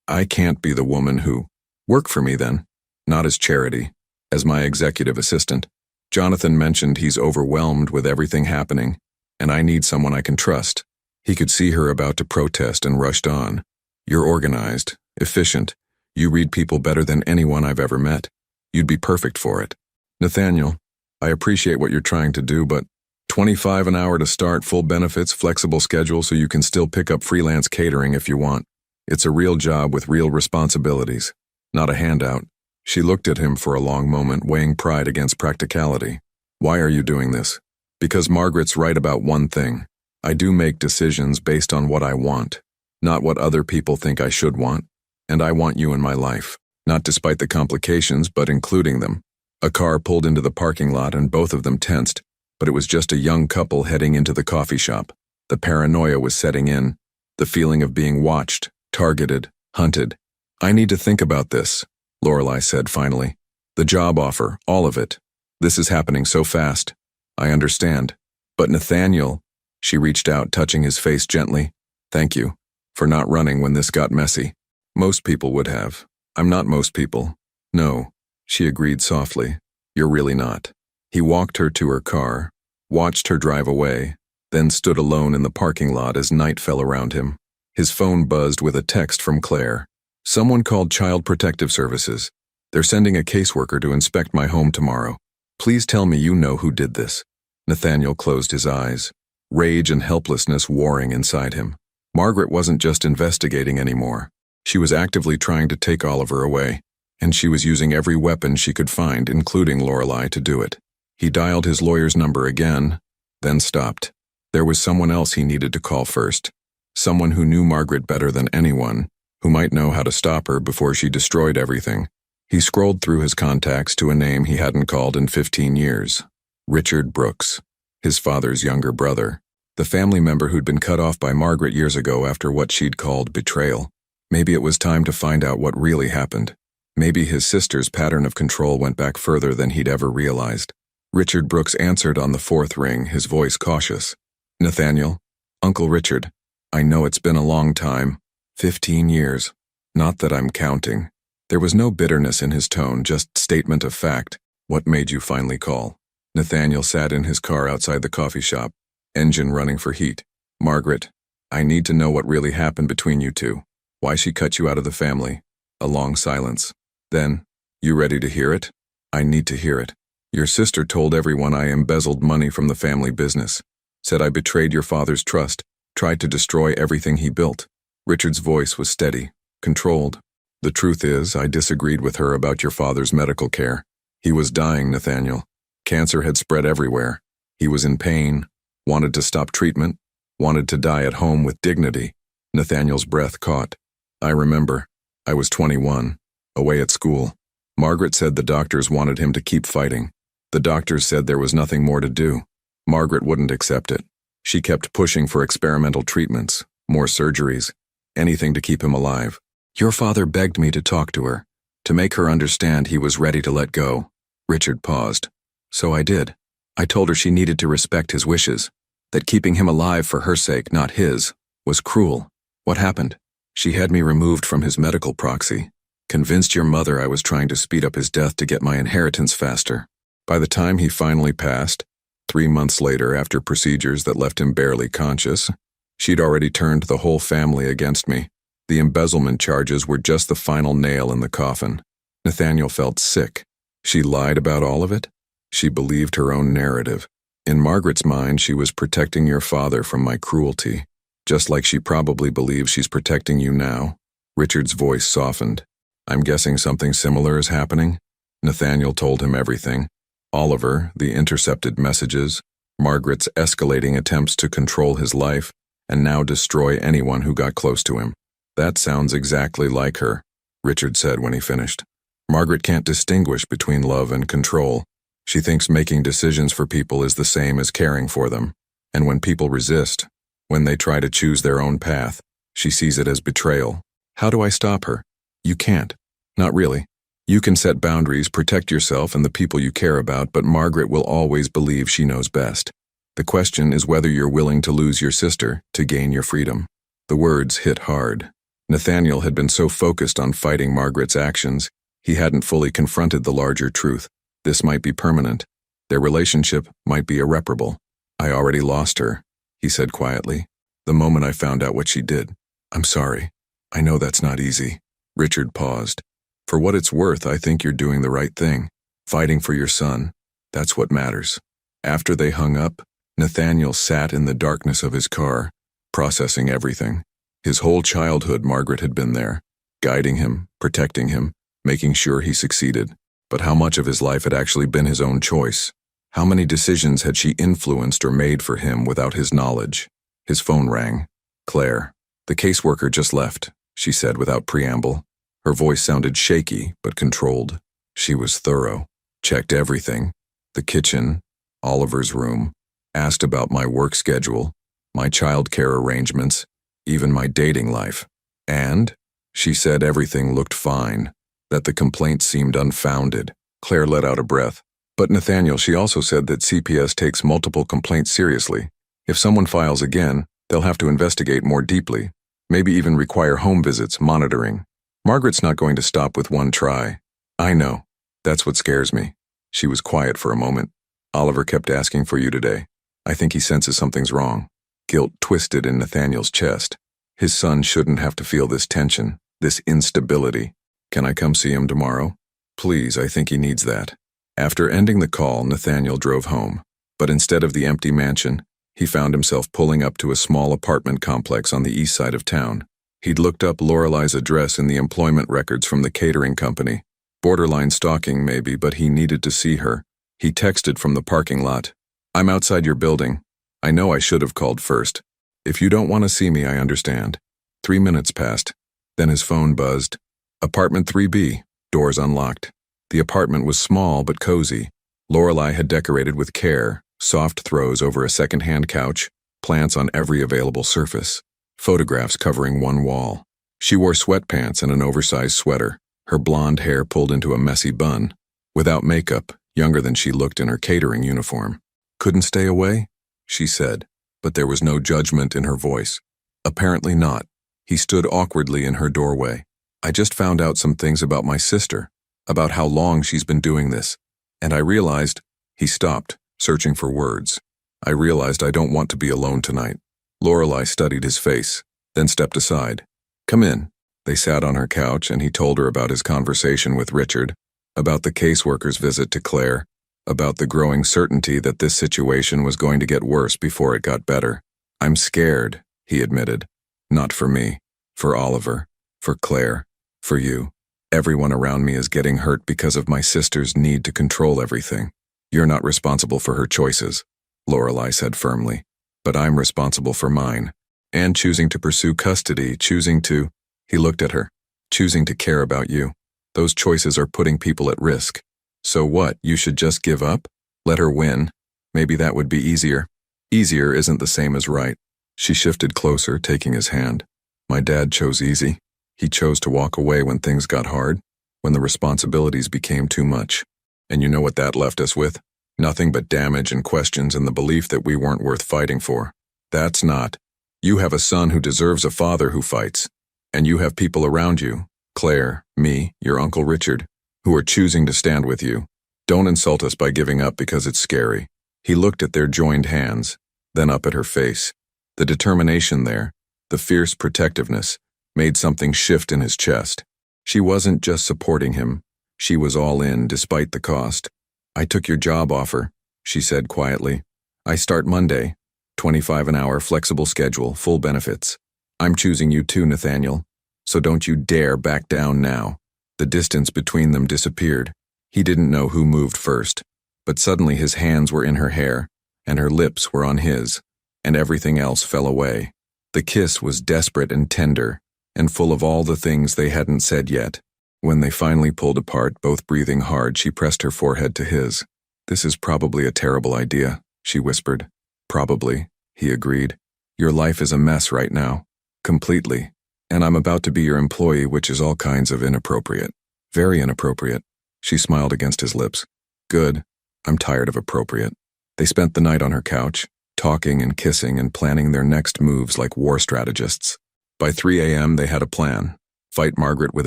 I can't be the woman who... Work for me then. Not as charity. As my executive assistant. Jonathan mentioned he's overwhelmed with everything happening, and I need someone I can trust. He could see her about to protest and rushed on. You're organized, efficient. You read people better than anyone I've ever met. You'd be perfect for it. Nathaniel, I appreciate what you're trying to do, but $25 an hour to start, full benefits, flexible schedule so you can still pick up freelance catering if you want. It's a real job with real responsibilities, not a handout. She looked at him for a long moment, weighing pride against practicality. Why are you doing this? Because Margaret's right about one thing. I do make decisions based on what I want, not what other people think I should want. And I want you in my life, not despite the complications, but including them. A car pulled into the parking lot and both of them tensed, but it was just a young couple heading into the coffee shop. The paranoia was setting in, the feeling of being watched, targeted, hunted. I need to think about this, Lorelei said finally. The job offer, all of it. This is happening so fast. I understand. But Nathaniel, she reached out, touching his face gently. Thank you for not running when this got messy. Most people would have. I'm not most people. No, she agreed softly. You're really not. He walked her to her car, watched her drive away, then stood alone in the parking lot as night fell around him. His phone buzzed with a text from Claire. Someone called Child Protective Services. They're sending a caseworker to inspect my home tomorrow. Please tell me you know who did this. Nathaniel closed his eyes, rage and helplessness warring inside him. Margaret wasn't just investigating anymore. She was actively trying to take Oliver away, and she was using every weapon she could find, including Lorelei, to do it. He dialed his lawyer's number again, then stopped. There was someone else he needed to call first. Someone who knew Margaret better than anyone, who might know how to stop her before she destroyed everything. He scrolled through his contacts to a name he hadn't called in 15 years. Richard Brooks, his father's younger brother, the family member who'd been cut off by Margaret years ago after what she'd called betrayal. Maybe it was time to find out what really happened. Maybe his sister's pattern of control went back further than he'd ever realized. Richard Brooks answered on the fourth ring, his voice cautious. Nathaniel, Uncle Richard, I know it's been a long time, 15 years. Not that I'm counting. There was no bitterness in his tone, just statement of fact. What made you finally call? Nathaniel sat in his car outside the coffee shop, engine running for heat. Margaret, I need to know what really happened between you two. Why she cut you out of the family. A long silence. Then, you ready to hear it? I need to hear it. Your sister told everyone I embezzled money from the family business. Said I betrayed your father's trust, tried to destroy everything he built. Richard's voice was steady, controlled. The truth is, I disagreed with her about your father's medical care. He was dying, Nathaniel. Cancer had spread everywhere. He was in pain, wanted to stop treatment, wanted to die at home with dignity. Nathaniel's breath caught. I remember. I was 21, away at school. Margaret said the doctors wanted him to keep fighting. The doctors said there was nothing more to do. Margaret wouldn't accept it. She kept pushing for experimental treatments, more surgeries, anything to keep him alive. Your father begged me to talk to her, To make her understand he was ready to let go. Richard paused. So I did. I told her she needed to respect his wishes, that keeping him alive for her sake, not his, was cruel. What happened? She had me removed from his medical proxy. Convinced your mother I was trying to speed up his death to get my inheritance faster. By the time he finally passed, 3 months later after procedures that left him barely conscious, she'd already turned the whole family against me. The embezzlement charges were just the final nail in the coffin. Nathaniel felt sick. She lied about all of it? She believed her own narrative. In Margaret's mind, she was protecting your father from my cruelty, just like she probably believes she's protecting you now. Richard's voice softened. I'm guessing something similar is happening? Nathaniel told him everything. Oliver, the intercepted messages, Margaret's escalating attempts to control his life, and now destroy anyone who got close to him. That sounds exactly like her, Richard said when he finished. Margaret can't distinguish between love and control. She thinks making decisions for people is the same as caring for them. And when people resist, when they try to choose their own path, she sees it as betrayal. How do I stop her? You can't. Not really. You can set boundaries, protect yourself and the people you care about, but Margaret will always believe she knows best. The question is whether you're willing to lose your sister to gain your freedom. The words hit hard. Nathaniel had been so focused on fighting Margaret's actions, he hadn't fully confronted the larger truth. This might be permanent. Their relationship might be irreparable. I already lost her, he said quietly, the moment I found out what she did. I'm sorry. I know that's not easy. Richard paused. For what it's worth, I think you're doing the right thing. Fighting for your son. That's what matters. After they hung up, Nathaniel sat in the darkness of his car, processing everything. His whole childhood, Margaret had been there, guiding him, protecting him, making sure he succeeded. But how much of his life had actually been his own choice? How many decisions had she influenced or made for him without his knowledge? His phone rang. Claire. The caseworker just left, she said without preamble. Her voice sounded shaky but controlled. She was thorough. Checked everything. The kitchen, Oliver's room. Asked about my work schedule, my childcare arrangements, even my dating life. And she said everything looked fine, that the complaint seemed unfounded. Claire let out a breath. But Nathaniel, she also said that CPS takes multiple complaints seriously. If someone files again, they'll have to investigate more deeply, maybe even require home visits, monitoring. Margaret's not going to stop with one try. I know. That's what scares me. She was quiet for a moment. Oliver kept asking for you today. I think he senses something's wrong. Guilt twisted in Nathaniel's chest. His son shouldn't have to feel this tension, this instability. Can I come see him tomorrow? Please, I think he needs that. After ending the call, Nathaniel drove home. But instead of the empty mansion, he found himself pulling up to a small apartment complex on the east side of town. He'd looked up Lorelei's address in the employment records from the catering company. Borderline stalking maybe, but he needed to see her. He texted from the parking lot. I'm outside your building. I know I should have called first. If you don't want to see me, I understand. 3 minutes passed. Then his phone buzzed. Apartment 3B, doors unlocked. The apartment was small but cozy. Lorelei had decorated with care, soft throws over a second-hand couch, plants on every available surface, photographs covering one wall. She wore sweatpants and an oversized sweater, her blonde hair pulled into a messy bun. Without makeup, younger than she looked in her catering uniform. Couldn't stay away? She said, but there was no judgment in her voice. Apparently not. He stood awkwardly in her doorway. I just found out some things about my sister, about how long she's been doing this, and I realized. He stopped, searching for words. I realized I don't want to be alone tonight. Lorelei studied his face, then stepped aside. Come in. They sat on her couch and he told her about his conversation with Richard, about the caseworker's visit to Claire, about the growing certainty that this situation was going to get worse before it got better. I'm scared, he admitted. Not for me, for Oliver, for Claire, for you. Everyone around me is getting hurt because of my sister's need to control everything. You're not responsible for her choices, Lorelei said firmly, but I'm responsible for mine. And choosing to pursue custody, choosing to, he looked at her, choosing to care about you. Those choices are putting people at risk. So what, you should just give up? Let her win? Maybe that would be easier. Easier isn't the same as right. She shifted closer, taking his hand. My dad chose easy. He chose to walk away when things got hard. when the responsibilities became too much. And you know what that left us with? Nothing but damage and questions and the belief that we weren't worth fighting for. That's not. You have a son who deserves a father who fights. And you have people around you, Claire, me, your Uncle Richard, who are choosing to stand with you. Don't insult us by giving up because it's scary. He looked at their joined hands, then up at her face. The determination there, the fierce protectiveness, made something shift in his chest. She wasn't just supporting him. She was all in, despite the cost. I took your job offer, she said quietly. I start Monday, 25 an hour, flexible schedule, full benefits. I'm choosing you too, Nathaniel. So don't you dare back down now. The distance between them disappeared. He didn't know who moved first, but suddenly his hands were in her hair, and her lips were on his, and everything else fell away. The kiss was desperate and tender, and full of all the things they hadn't said yet. When they finally pulled apart, both breathing hard, she pressed her forehead to his. This is probably a terrible idea, she whispered. Probably, he agreed. Your life is a mess right now. Completely. And I'm about to be your employee, which is all kinds of inappropriate. Very inappropriate. She smiled against his lips. Good. I'm tired of appropriate. They spent the night on her couch, talking and kissing and planning their next moves like war strategists. By 3 a.m. they had a plan. Fight Margaret with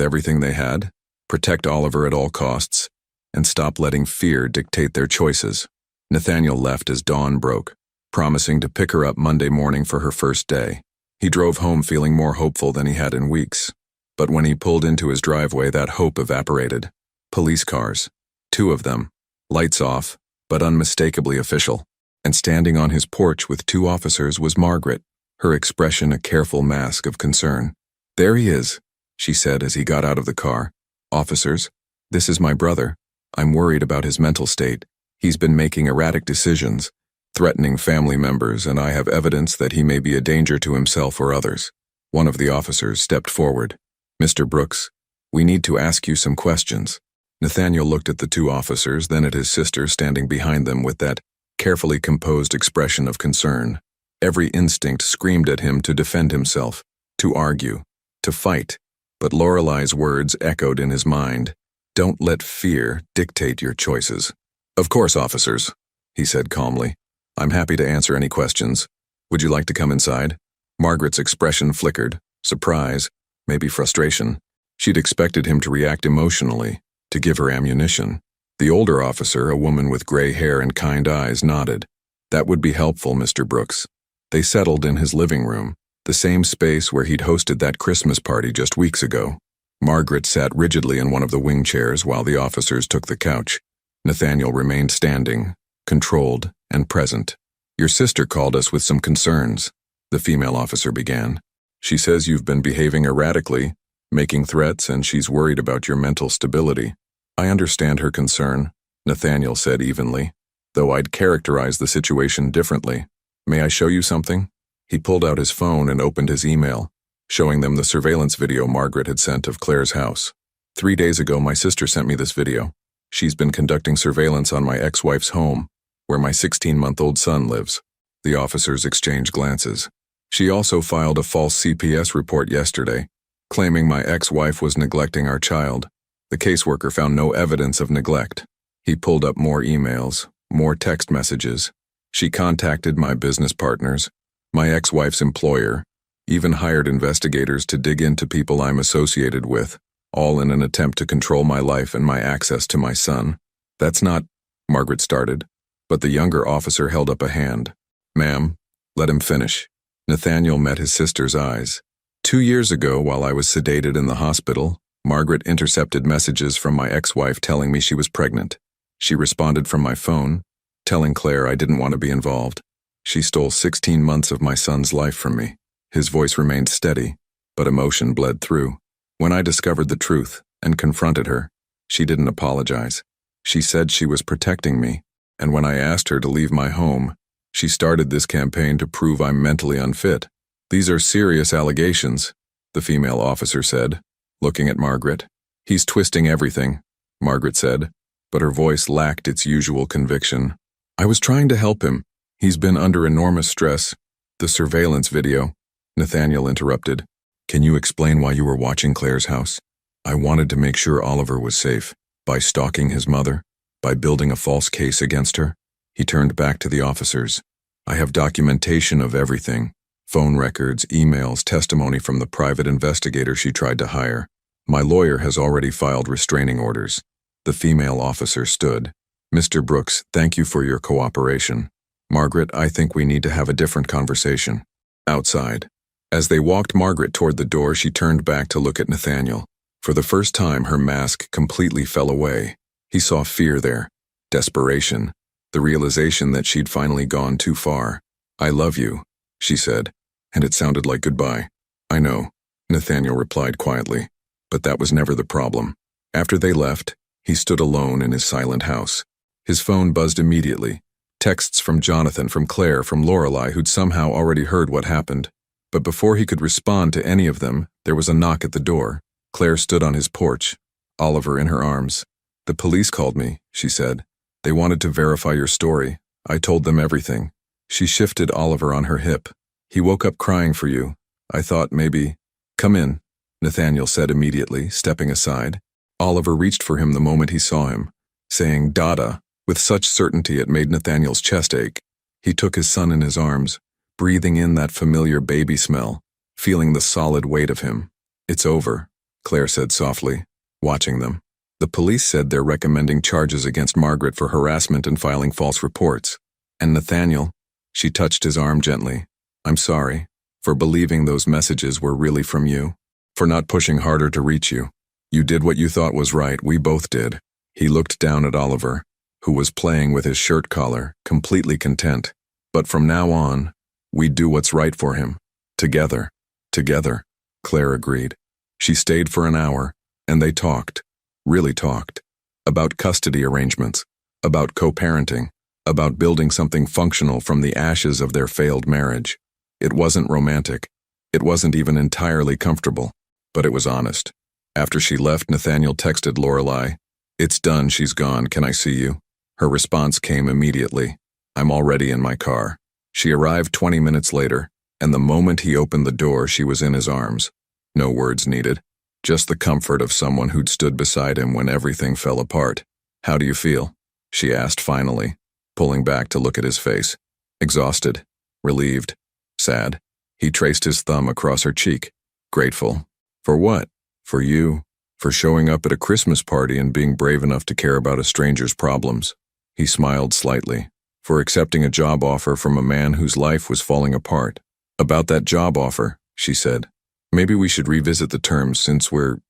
everything they had, protect Oliver at all costs, and stop letting fear dictate their choices. Nathaniel left as dawn broke, promising to pick her up Monday morning for her first day. He drove home feeling more hopeful than he had in weeks. But when he pulled into his driveway, that hope evaporated. Police cars. 2 of them. Lights off, but unmistakably official. And standing on his porch with 2 officers was Margaret, her expression a careful mask of concern. There he is, she said as he got out of the car. Officers, this is my brother. I'm worried about his mental state. He's been making erratic decisions, threatening family members, and I have evidence that he may be a danger to himself or others. One of the officers stepped forward. Mr. Brooks, we need to ask you some questions. Nathaniel looked at the 2 officers, then at his sister standing behind them with that carefully composed expression of concern. Every instinct screamed at him to defend himself, to argue, to fight. But Lorelei's words echoed in his mind. Don't let fear dictate your choices. Of course, officers, he said calmly. I'm happy to answer any questions. Would you like to come inside? Margaret's expression flickered, surprise, maybe frustration. She'd expected him to react emotionally, to give her ammunition. The older officer, a woman with gray hair and kind eyes, nodded. That would be helpful, Mr. Brooks. They settled in his living room, the same space where he'd hosted that Christmas party just weeks ago. Margaret sat rigidly in one of the wing chairs while the officers took the couch. Nathaniel remained standing, controlled and present. Your sister called us with some concerns, the female officer began. She says you've been behaving erratically, making threats, and she's worried about your mental stability. I understand her concern, Nathaniel said evenly, though I'd characterize the situation differently. May I show you something? He pulled out his phone and opened his email, showing them the surveillance video Margaret had sent of Claire's house. 3 days ago, my sister sent me this video. She's been conducting surveillance on my ex-wife's home, where my 16-month-old son lives. The officers exchanged glances. She also filed a false CPS report yesterday, claiming my ex-wife was neglecting our child. The caseworker found no evidence of neglect. He pulled up more emails, more text messages. She contacted my business partners, my ex-wife's employer, even hired investigators to dig into people I'm associated with, all in an attempt to control my life and my access to my son. That's not, Margaret started, but the younger officer held up a hand. Ma'am, let him finish. Nathaniel met his sister's eyes. 2 years ago, while I was sedated in the hospital, Margaret intercepted messages from my ex-wife telling me she was pregnant. She responded from my phone, telling Claire I didn't want to be involved. She stole 16 months of my son's life from me. His voice remained steady, but emotion bled through. When I discovered the truth and confronted her, she didn't apologize. She said she was protecting me, and when I asked her to leave my home, she started this campaign to prove I'm mentally unfit. These are serious allegations, the female officer said, looking at Margaret. He's twisting everything, Margaret said, but her voice lacked its usual conviction. I was trying to help him. He's been under enormous stress. The surveillance video, Nathaniel interrupted. Can you explain why you were watching Claire's house? I wanted to make sure Oliver was safe. By stalking his mother? By building a false case against her? He turned back to the officers. I have documentation of everything. Phone records, emails, testimony from the private investigator she tried to hire. My lawyer has already filed restraining orders. The female officer stood. Mr. Brooks, thank you for your cooperation. Margaret, I think we need to have a different conversation. Outside. As they walked Margaret toward the door, she turned back to look at Nathaniel. For the first time, her mask completely fell away. He saw fear there, desperation, the realization that she'd finally gone too far. I love you, she said, and it sounded like goodbye. I know, Nathaniel replied quietly, but that was never the problem. After they left, he stood alone in his silent house. His phone buzzed immediately. Texts from Jonathan, from Claire, from Lorelei, who'd somehow already heard what happened. But before he could respond to any of them, there was a knock at the door. Claire stood on his porch, Oliver in her arms. The police called me, she said. They wanted to verify your story. I told them everything. She shifted Oliver on her hip. He woke up crying for you. I thought maybe... Come in, Nathaniel said immediately, stepping aside. Oliver reached for him the moment he saw him, saying Dada, with such certainty it made Nathaniel's chest ache. He took his son in his arms, breathing in that familiar baby smell, feeling the solid weight of him. It's over, Claire said softly, watching them. The police said they're recommending charges against Margaret for harassment and filing false reports. And Nathaniel, she touched his arm gently. I'm sorry, for believing those messages were really from you, for not pushing harder to reach you. You did what you thought was right, we both did. He looked down at Oliver, who was playing with his shirt collar, completely content. But from now on, we'd do what's right for him. Together. Together, Claire agreed. She stayed for an hour, and they talked, really talked, about custody arrangements, about co-parenting, about building something functional from the ashes of their failed marriage. It wasn't romantic. It wasn't even entirely comfortable, but it was honest. After she left, Nathaniel texted Lorelei, It's done, she's gone, can I see you? Her response came immediately. I'm already in my car. She arrived 20 minutes later, and the moment he opened the door, she was in his arms. No words needed, just the comfort of someone who'd stood beside him when everything fell apart. How do you feel? She asked finally, pulling back to look at his face. Exhausted, relieved, sad. He traced his thumb across her cheek. Grateful. For what? For you. For showing up at a Christmas party and being brave enough to care about a stranger's problems. He smiled slightly. For accepting a job offer from a man whose life was falling apart. About that job offer, she said. Maybe we should revisit the terms since we're,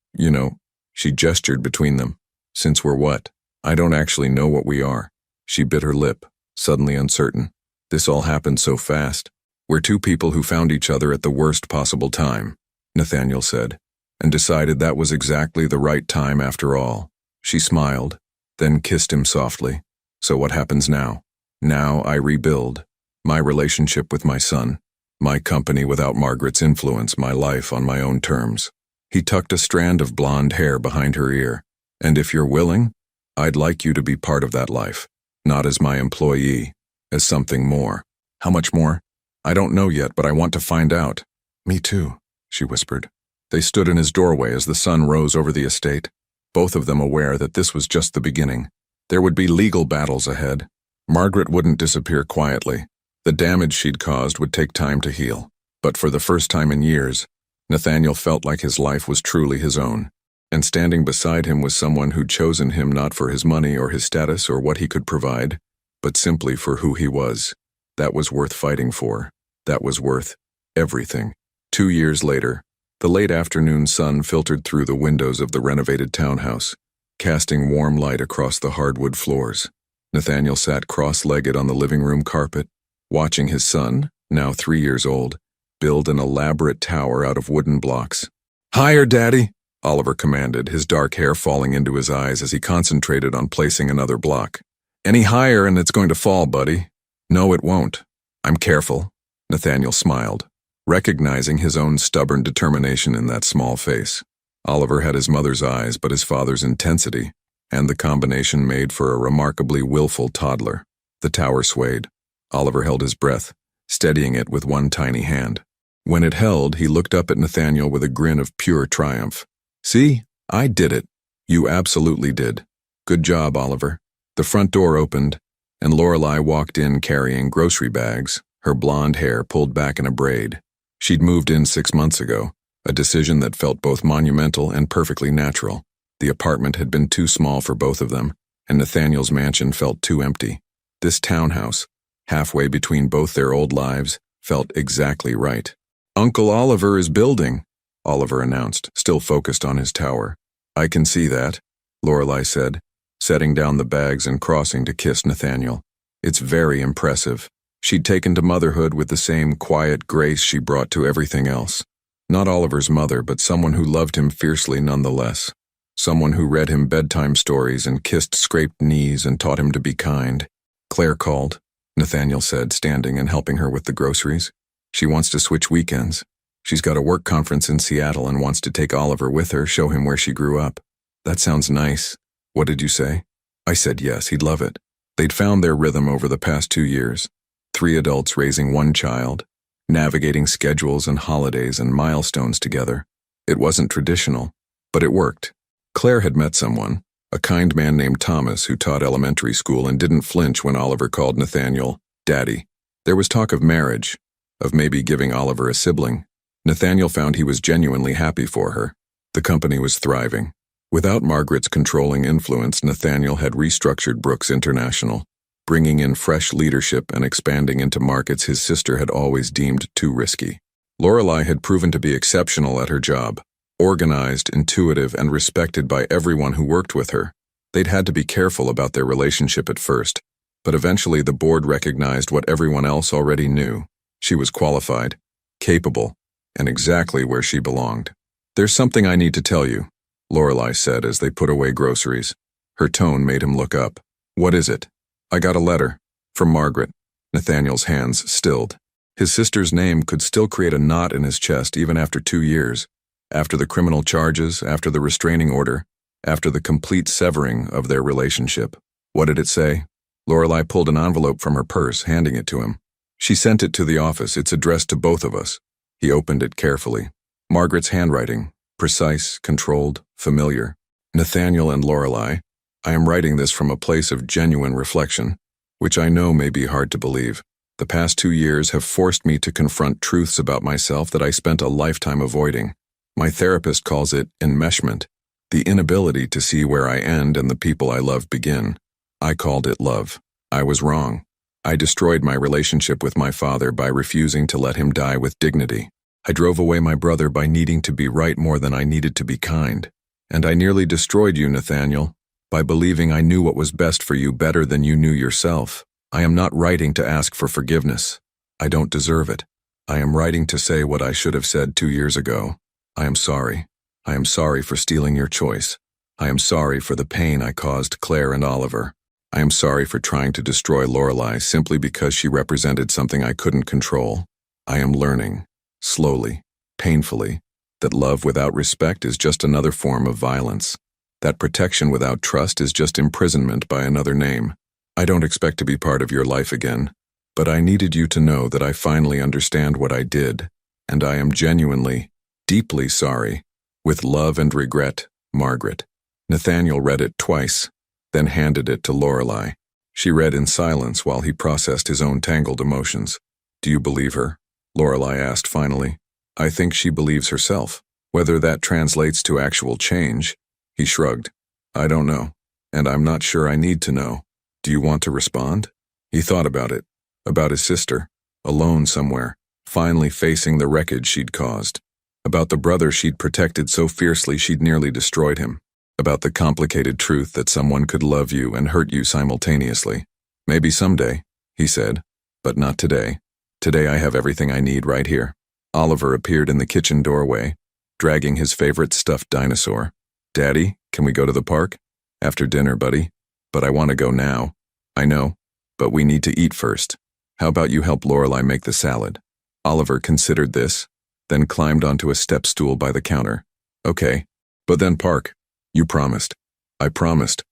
she gestured between them. Since we're what? I don't actually know what we are. She bit her lip, suddenly uncertain. This all happened so fast. We're two people who found each other at the worst possible time, Nathaniel said, and decided that was exactly the right time after all. She smiled, then kissed him softly. So what happens now? Now I rebuild. My relationship with my son. My company without Margaret's influence, my life on my own terms. He tucked a strand of blonde hair behind her ear. And if you're willing, I'd like you to be part of that life. Not as my employee, as something more. How much more? I don't know yet, but I want to find out. Me too, she whispered. They stood in his doorway as the sun rose over the estate, both of them aware that this was just the beginning. There would be legal battles ahead. Margaret wouldn't disappear quietly. The damage she'd caused would take time to heal. But for the first time in years, Nathaniel felt like his life was truly his own. And standing beside him was someone who'd chosen him not for his money or his status or what he could provide, but simply for who he was. That was worth fighting for. That was worth everything. 2 years later, the late afternoon sun filtered through the windows of the renovated townhouse, casting warm light across the hardwood floors. Nathaniel sat cross-legged on the living room carpet, watching his son, now 3 years old, build an elaborate tower out of wooden blocks. Higher, Daddy, Oliver commanded, his dark hair falling into his eyes as he concentrated on placing another block. Any higher and it's going to fall, buddy. No, it won't. I'm careful, Nathaniel smiled, recognizing his own stubborn determination in that small face. Oliver had his mother's eyes, but his father's intensity, and the combination made for a remarkably willful toddler. The tower swayed. Oliver held his breath, steadying it with one tiny hand. When it held, he looked up at Nathaniel with a grin of pure triumph. See, I did it. You absolutely did. Good job, Oliver. The front door opened, and Lorelei walked in carrying grocery bags, her blonde hair pulled back in a braid. She'd moved in 6 months ago, a decision that felt both monumental and perfectly natural. The apartment had been too small for both of them, and Nathaniel's mansion felt too empty. This townhouse, halfway between both their old lives, felt exactly right. Uncle Oliver is building, Oliver announced, still focused on his tower. I can see that, Lorelei said, setting down the bags and crossing to kiss Nathaniel. It's very impressive. She'd taken to motherhood with the same quiet grace she brought to everything else. Not Oliver's mother, but someone who loved him fiercely nonetheless. Someone who read him bedtime stories and kissed scraped knees and taught him to be kind. Claire called, Nathaniel said, standing and helping her with the groceries. She wants to switch weekends. She's got a work conference in Seattle and wants to take Oliver with her, show him where she grew up. That sounds nice. What did you say? I said yes, he'd love it. They'd found their rhythm over the past 2 years. 3 adults raising 1 child, navigating schedules and holidays and milestones together. It wasn't traditional, but it worked. Claire had met someone, a kind man named Thomas who taught elementary school and didn't flinch when Oliver called Nathaniel Daddy. There was talk of marriage, of maybe giving Oliver a sibling. Nathaniel found he was genuinely happy for her. The company was thriving. Without Margaret's controlling influence, Nathaniel had restructured Brooks International, bringing in fresh leadership and expanding into markets his sister had always deemed too risky. Lorelei had proven to be exceptional at her job, organized, intuitive, and respected by everyone who worked with her. They'd had to be careful about their relationship at first, but eventually the board recognized what everyone else already knew. She was qualified, capable, and exactly where she belonged. There's something I need to tell you, Lorelei said as they put away groceries. Her tone made him look up. What is it? I got a letter. From Margaret. Nathaniel's hands stilled. His sister's name could still create a knot in his chest even after 2 years. After the criminal charges, after the restraining order, after the complete severing of their relationship. What did it say? Lorelei pulled an envelope from her purse, handing it to him. She sent it to the office. It's addressed to both of us. He opened it carefully. Margaret's handwriting, precise, controlled, familiar. Nathaniel and Lorelei, I am writing this from a place of genuine reflection, which I know may be hard to believe. The past 2 years have forced me to confront truths about myself that I spent a lifetime avoiding. My therapist calls it enmeshment, the inability to see where I end and the people I love begin. I called it love. I was wrong. I destroyed my relationship with my father by refusing to let him die with dignity. I drove away my brother by needing to be right more than I needed to be kind. And I nearly destroyed you, Nathaniel, by believing I knew what was best for you better than you knew yourself. I am not writing to ask for forgiveness. I don't deserve it. I am writing to say what I should have said 2 years ago. I am sorry. I am sorry for stealing your choice. I am sorry for the pain I caused Claire and Oliver. I am sorry for trying to destroy Lorelei simply because she represented something I couldn't control. I am learning, slowly, painfully, that love without respect is just another form of violence. That protection without trust is just imprisonment by another name. I don't expect to be part of your life again, but I needed you to know that I finally understand what I did, and I am genuinely, deeply sorry. With love and regret, Margaret. Nathaniel read it twice, then handed it to Lorelei. She read in silence while he processed his own tangled emotions. Do you believe her? Lorelei asked finally. I think she believes herself. Whether that translates to actual change, he shrugged. I don't know, and I'm not sure I need to know. Do you want to respond? He thought about it, about his sister, alone somewhere, finally facing the wreckage she'd caused, about the brother she'd protected so fiercely she'd nearly destroyed him, about the complicated truth that someone could love you and hurt you simultaneously. Maybe someday, he said, but not today. Today I have everything I need right here. Oliver appeared in the kitchen doorway, dragging his favorite stuffed dinosaur. Daddy, can we go to the park? After dinner, buddy. But I want to go now. I know, but we need to eat first. How about you help Lorelei make the salad? Oliver considered this, then climbed onto a step stool by the counter. Okay, but then park. You promised. I promised.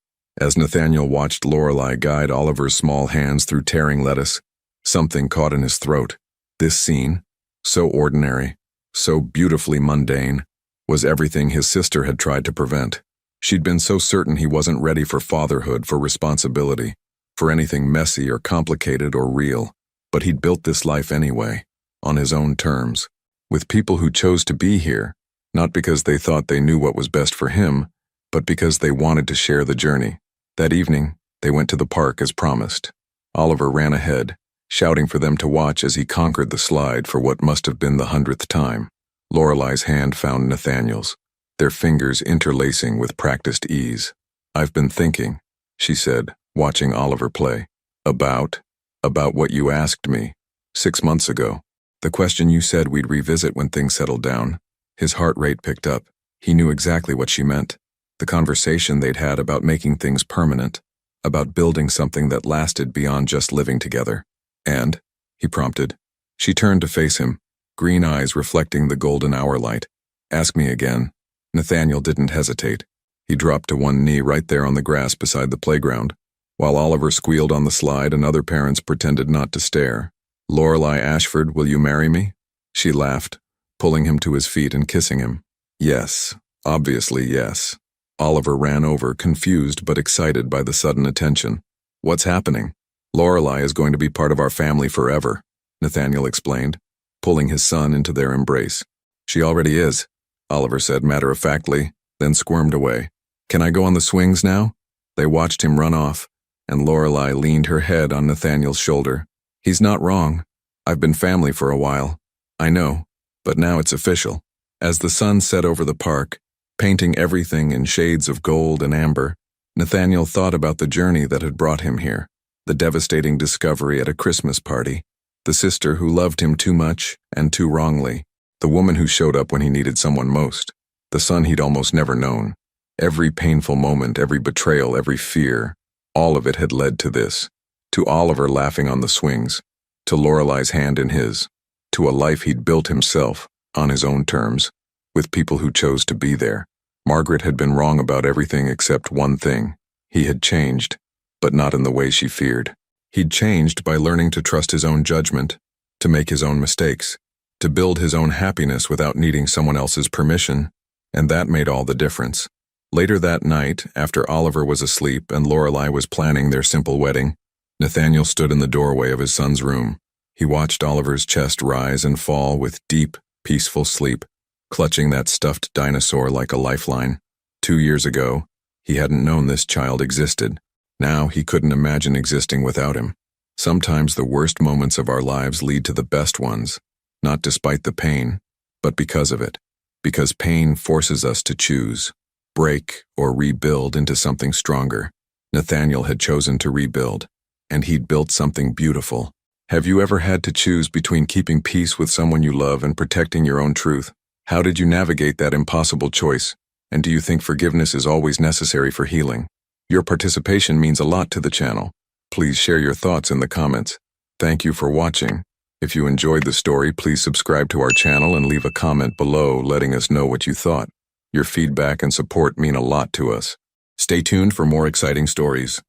As Nathaniel watched Lorelei guide Oliver's small hands through tearing lettuce, something caught in his throat. This scene, so ordinary, so beautifully mundane, was everything his sister had tried to prevent. She'd been so certain he wasn't ready for fatherhood, for responsibility, for anything messy or complicated or real. But he'd built this life anyway, on his own terms, with people who chose to be here, not because they thought they knew what was best for him, but because they wanted to share the journey. That evening, they went to the park as promised. Oliver ran ahead, shouting for them to watch as he conquered the slide for what must have been the 100th time. Lorelei's hand found Nathaniel's, their fingers interlacing with practiced ease. "I've been thinking," she said, watching Oliver play. About what you asked me 6 months ago. The question you said we'd revisit when things settled down." His heart rate picked up. He knew exactly what she meant. The conversation they'd had about making things permanent, about building something that lasted beyond just living together. "And?" he prompted. She turned to face him, green eyes reflecting the golden hour light. "Ask me again." Nathaniel didn't hesitate. He dropped to one knee right there on the grass beside the playground. While Oliver squealed on the slide and other parents pretended not to stare. "Lorelei Ashford, will you marry me?" She laughed, pulling him to his feet and kissing him. "Yes, obviously yes." Oliver ran over, confused but excited by the sudden attention. "What's happening?" "Lorelei is going to be part of our family forever," Nathaniel explained, pulling his son into their embrace. "She already is," Oliver said matter-of-factly, then squirmed away. "Can I go on the swings now?" They watched him run off, and Lorelei leaned her head on Nathaniel's shoulder. "He's not wrong. I've been family for a while. I know, but now it's official." As the sun set over the park, painting everything in shades of gold and amber, Nathaniel thought about the journey that had brought him here, the devastating discovery at a Christmas party, the sister who loved him too much and too wrongly, the woman who showed up when he needed someone most, the son he'd almost never known. Every painful moment, every betrayal, every fear, all of it had led to this, to Oliver laughing on the swings, to Lorelei's hand in his, to a life he'd built himself, on his own terms, with people who chose to be there. Margaret had been wrong about everything except one thing. He had changed, but not in the way she feared. He'd changed by learning to trust his own judgment, to make his own mistakes, to build his own happiness without needing someone else's permission, and that made all the difference. Later that night, after Oliver was asleep and Lorelei was planning their simple wedding, Nathaniel stood in the doorway of his son's room. He watched Oliver's chest rise and fall with deep, peaceful sleep, clutching that stuffed dinosaur like a lifeline. 2 years ago, he hadn't known this child existed. Now he couldn't imagine existing without him. Sometimes the worst moments of our lives lead to the best ones, not despite the pain, but because of it. Because pain forces us to choose, break or rebuild into something stronger. Nathaniel had chosen to rebuild, and he'd built something beautiful. Have you ever had to choose between keeping peace with someone you love and protecting your own truth? How did you navigate that impossible choice? And do you think forgiveness is always necessary for healing? Your participation means a lot to the channel. Please share your thoughts in the comments. Thank you for watching. If you enjoyed the story, please subscribe to our channel and leave a comment below letting us know what you thought. Your feedback and support mean a lot to us. Stay tuned for more exciting stories.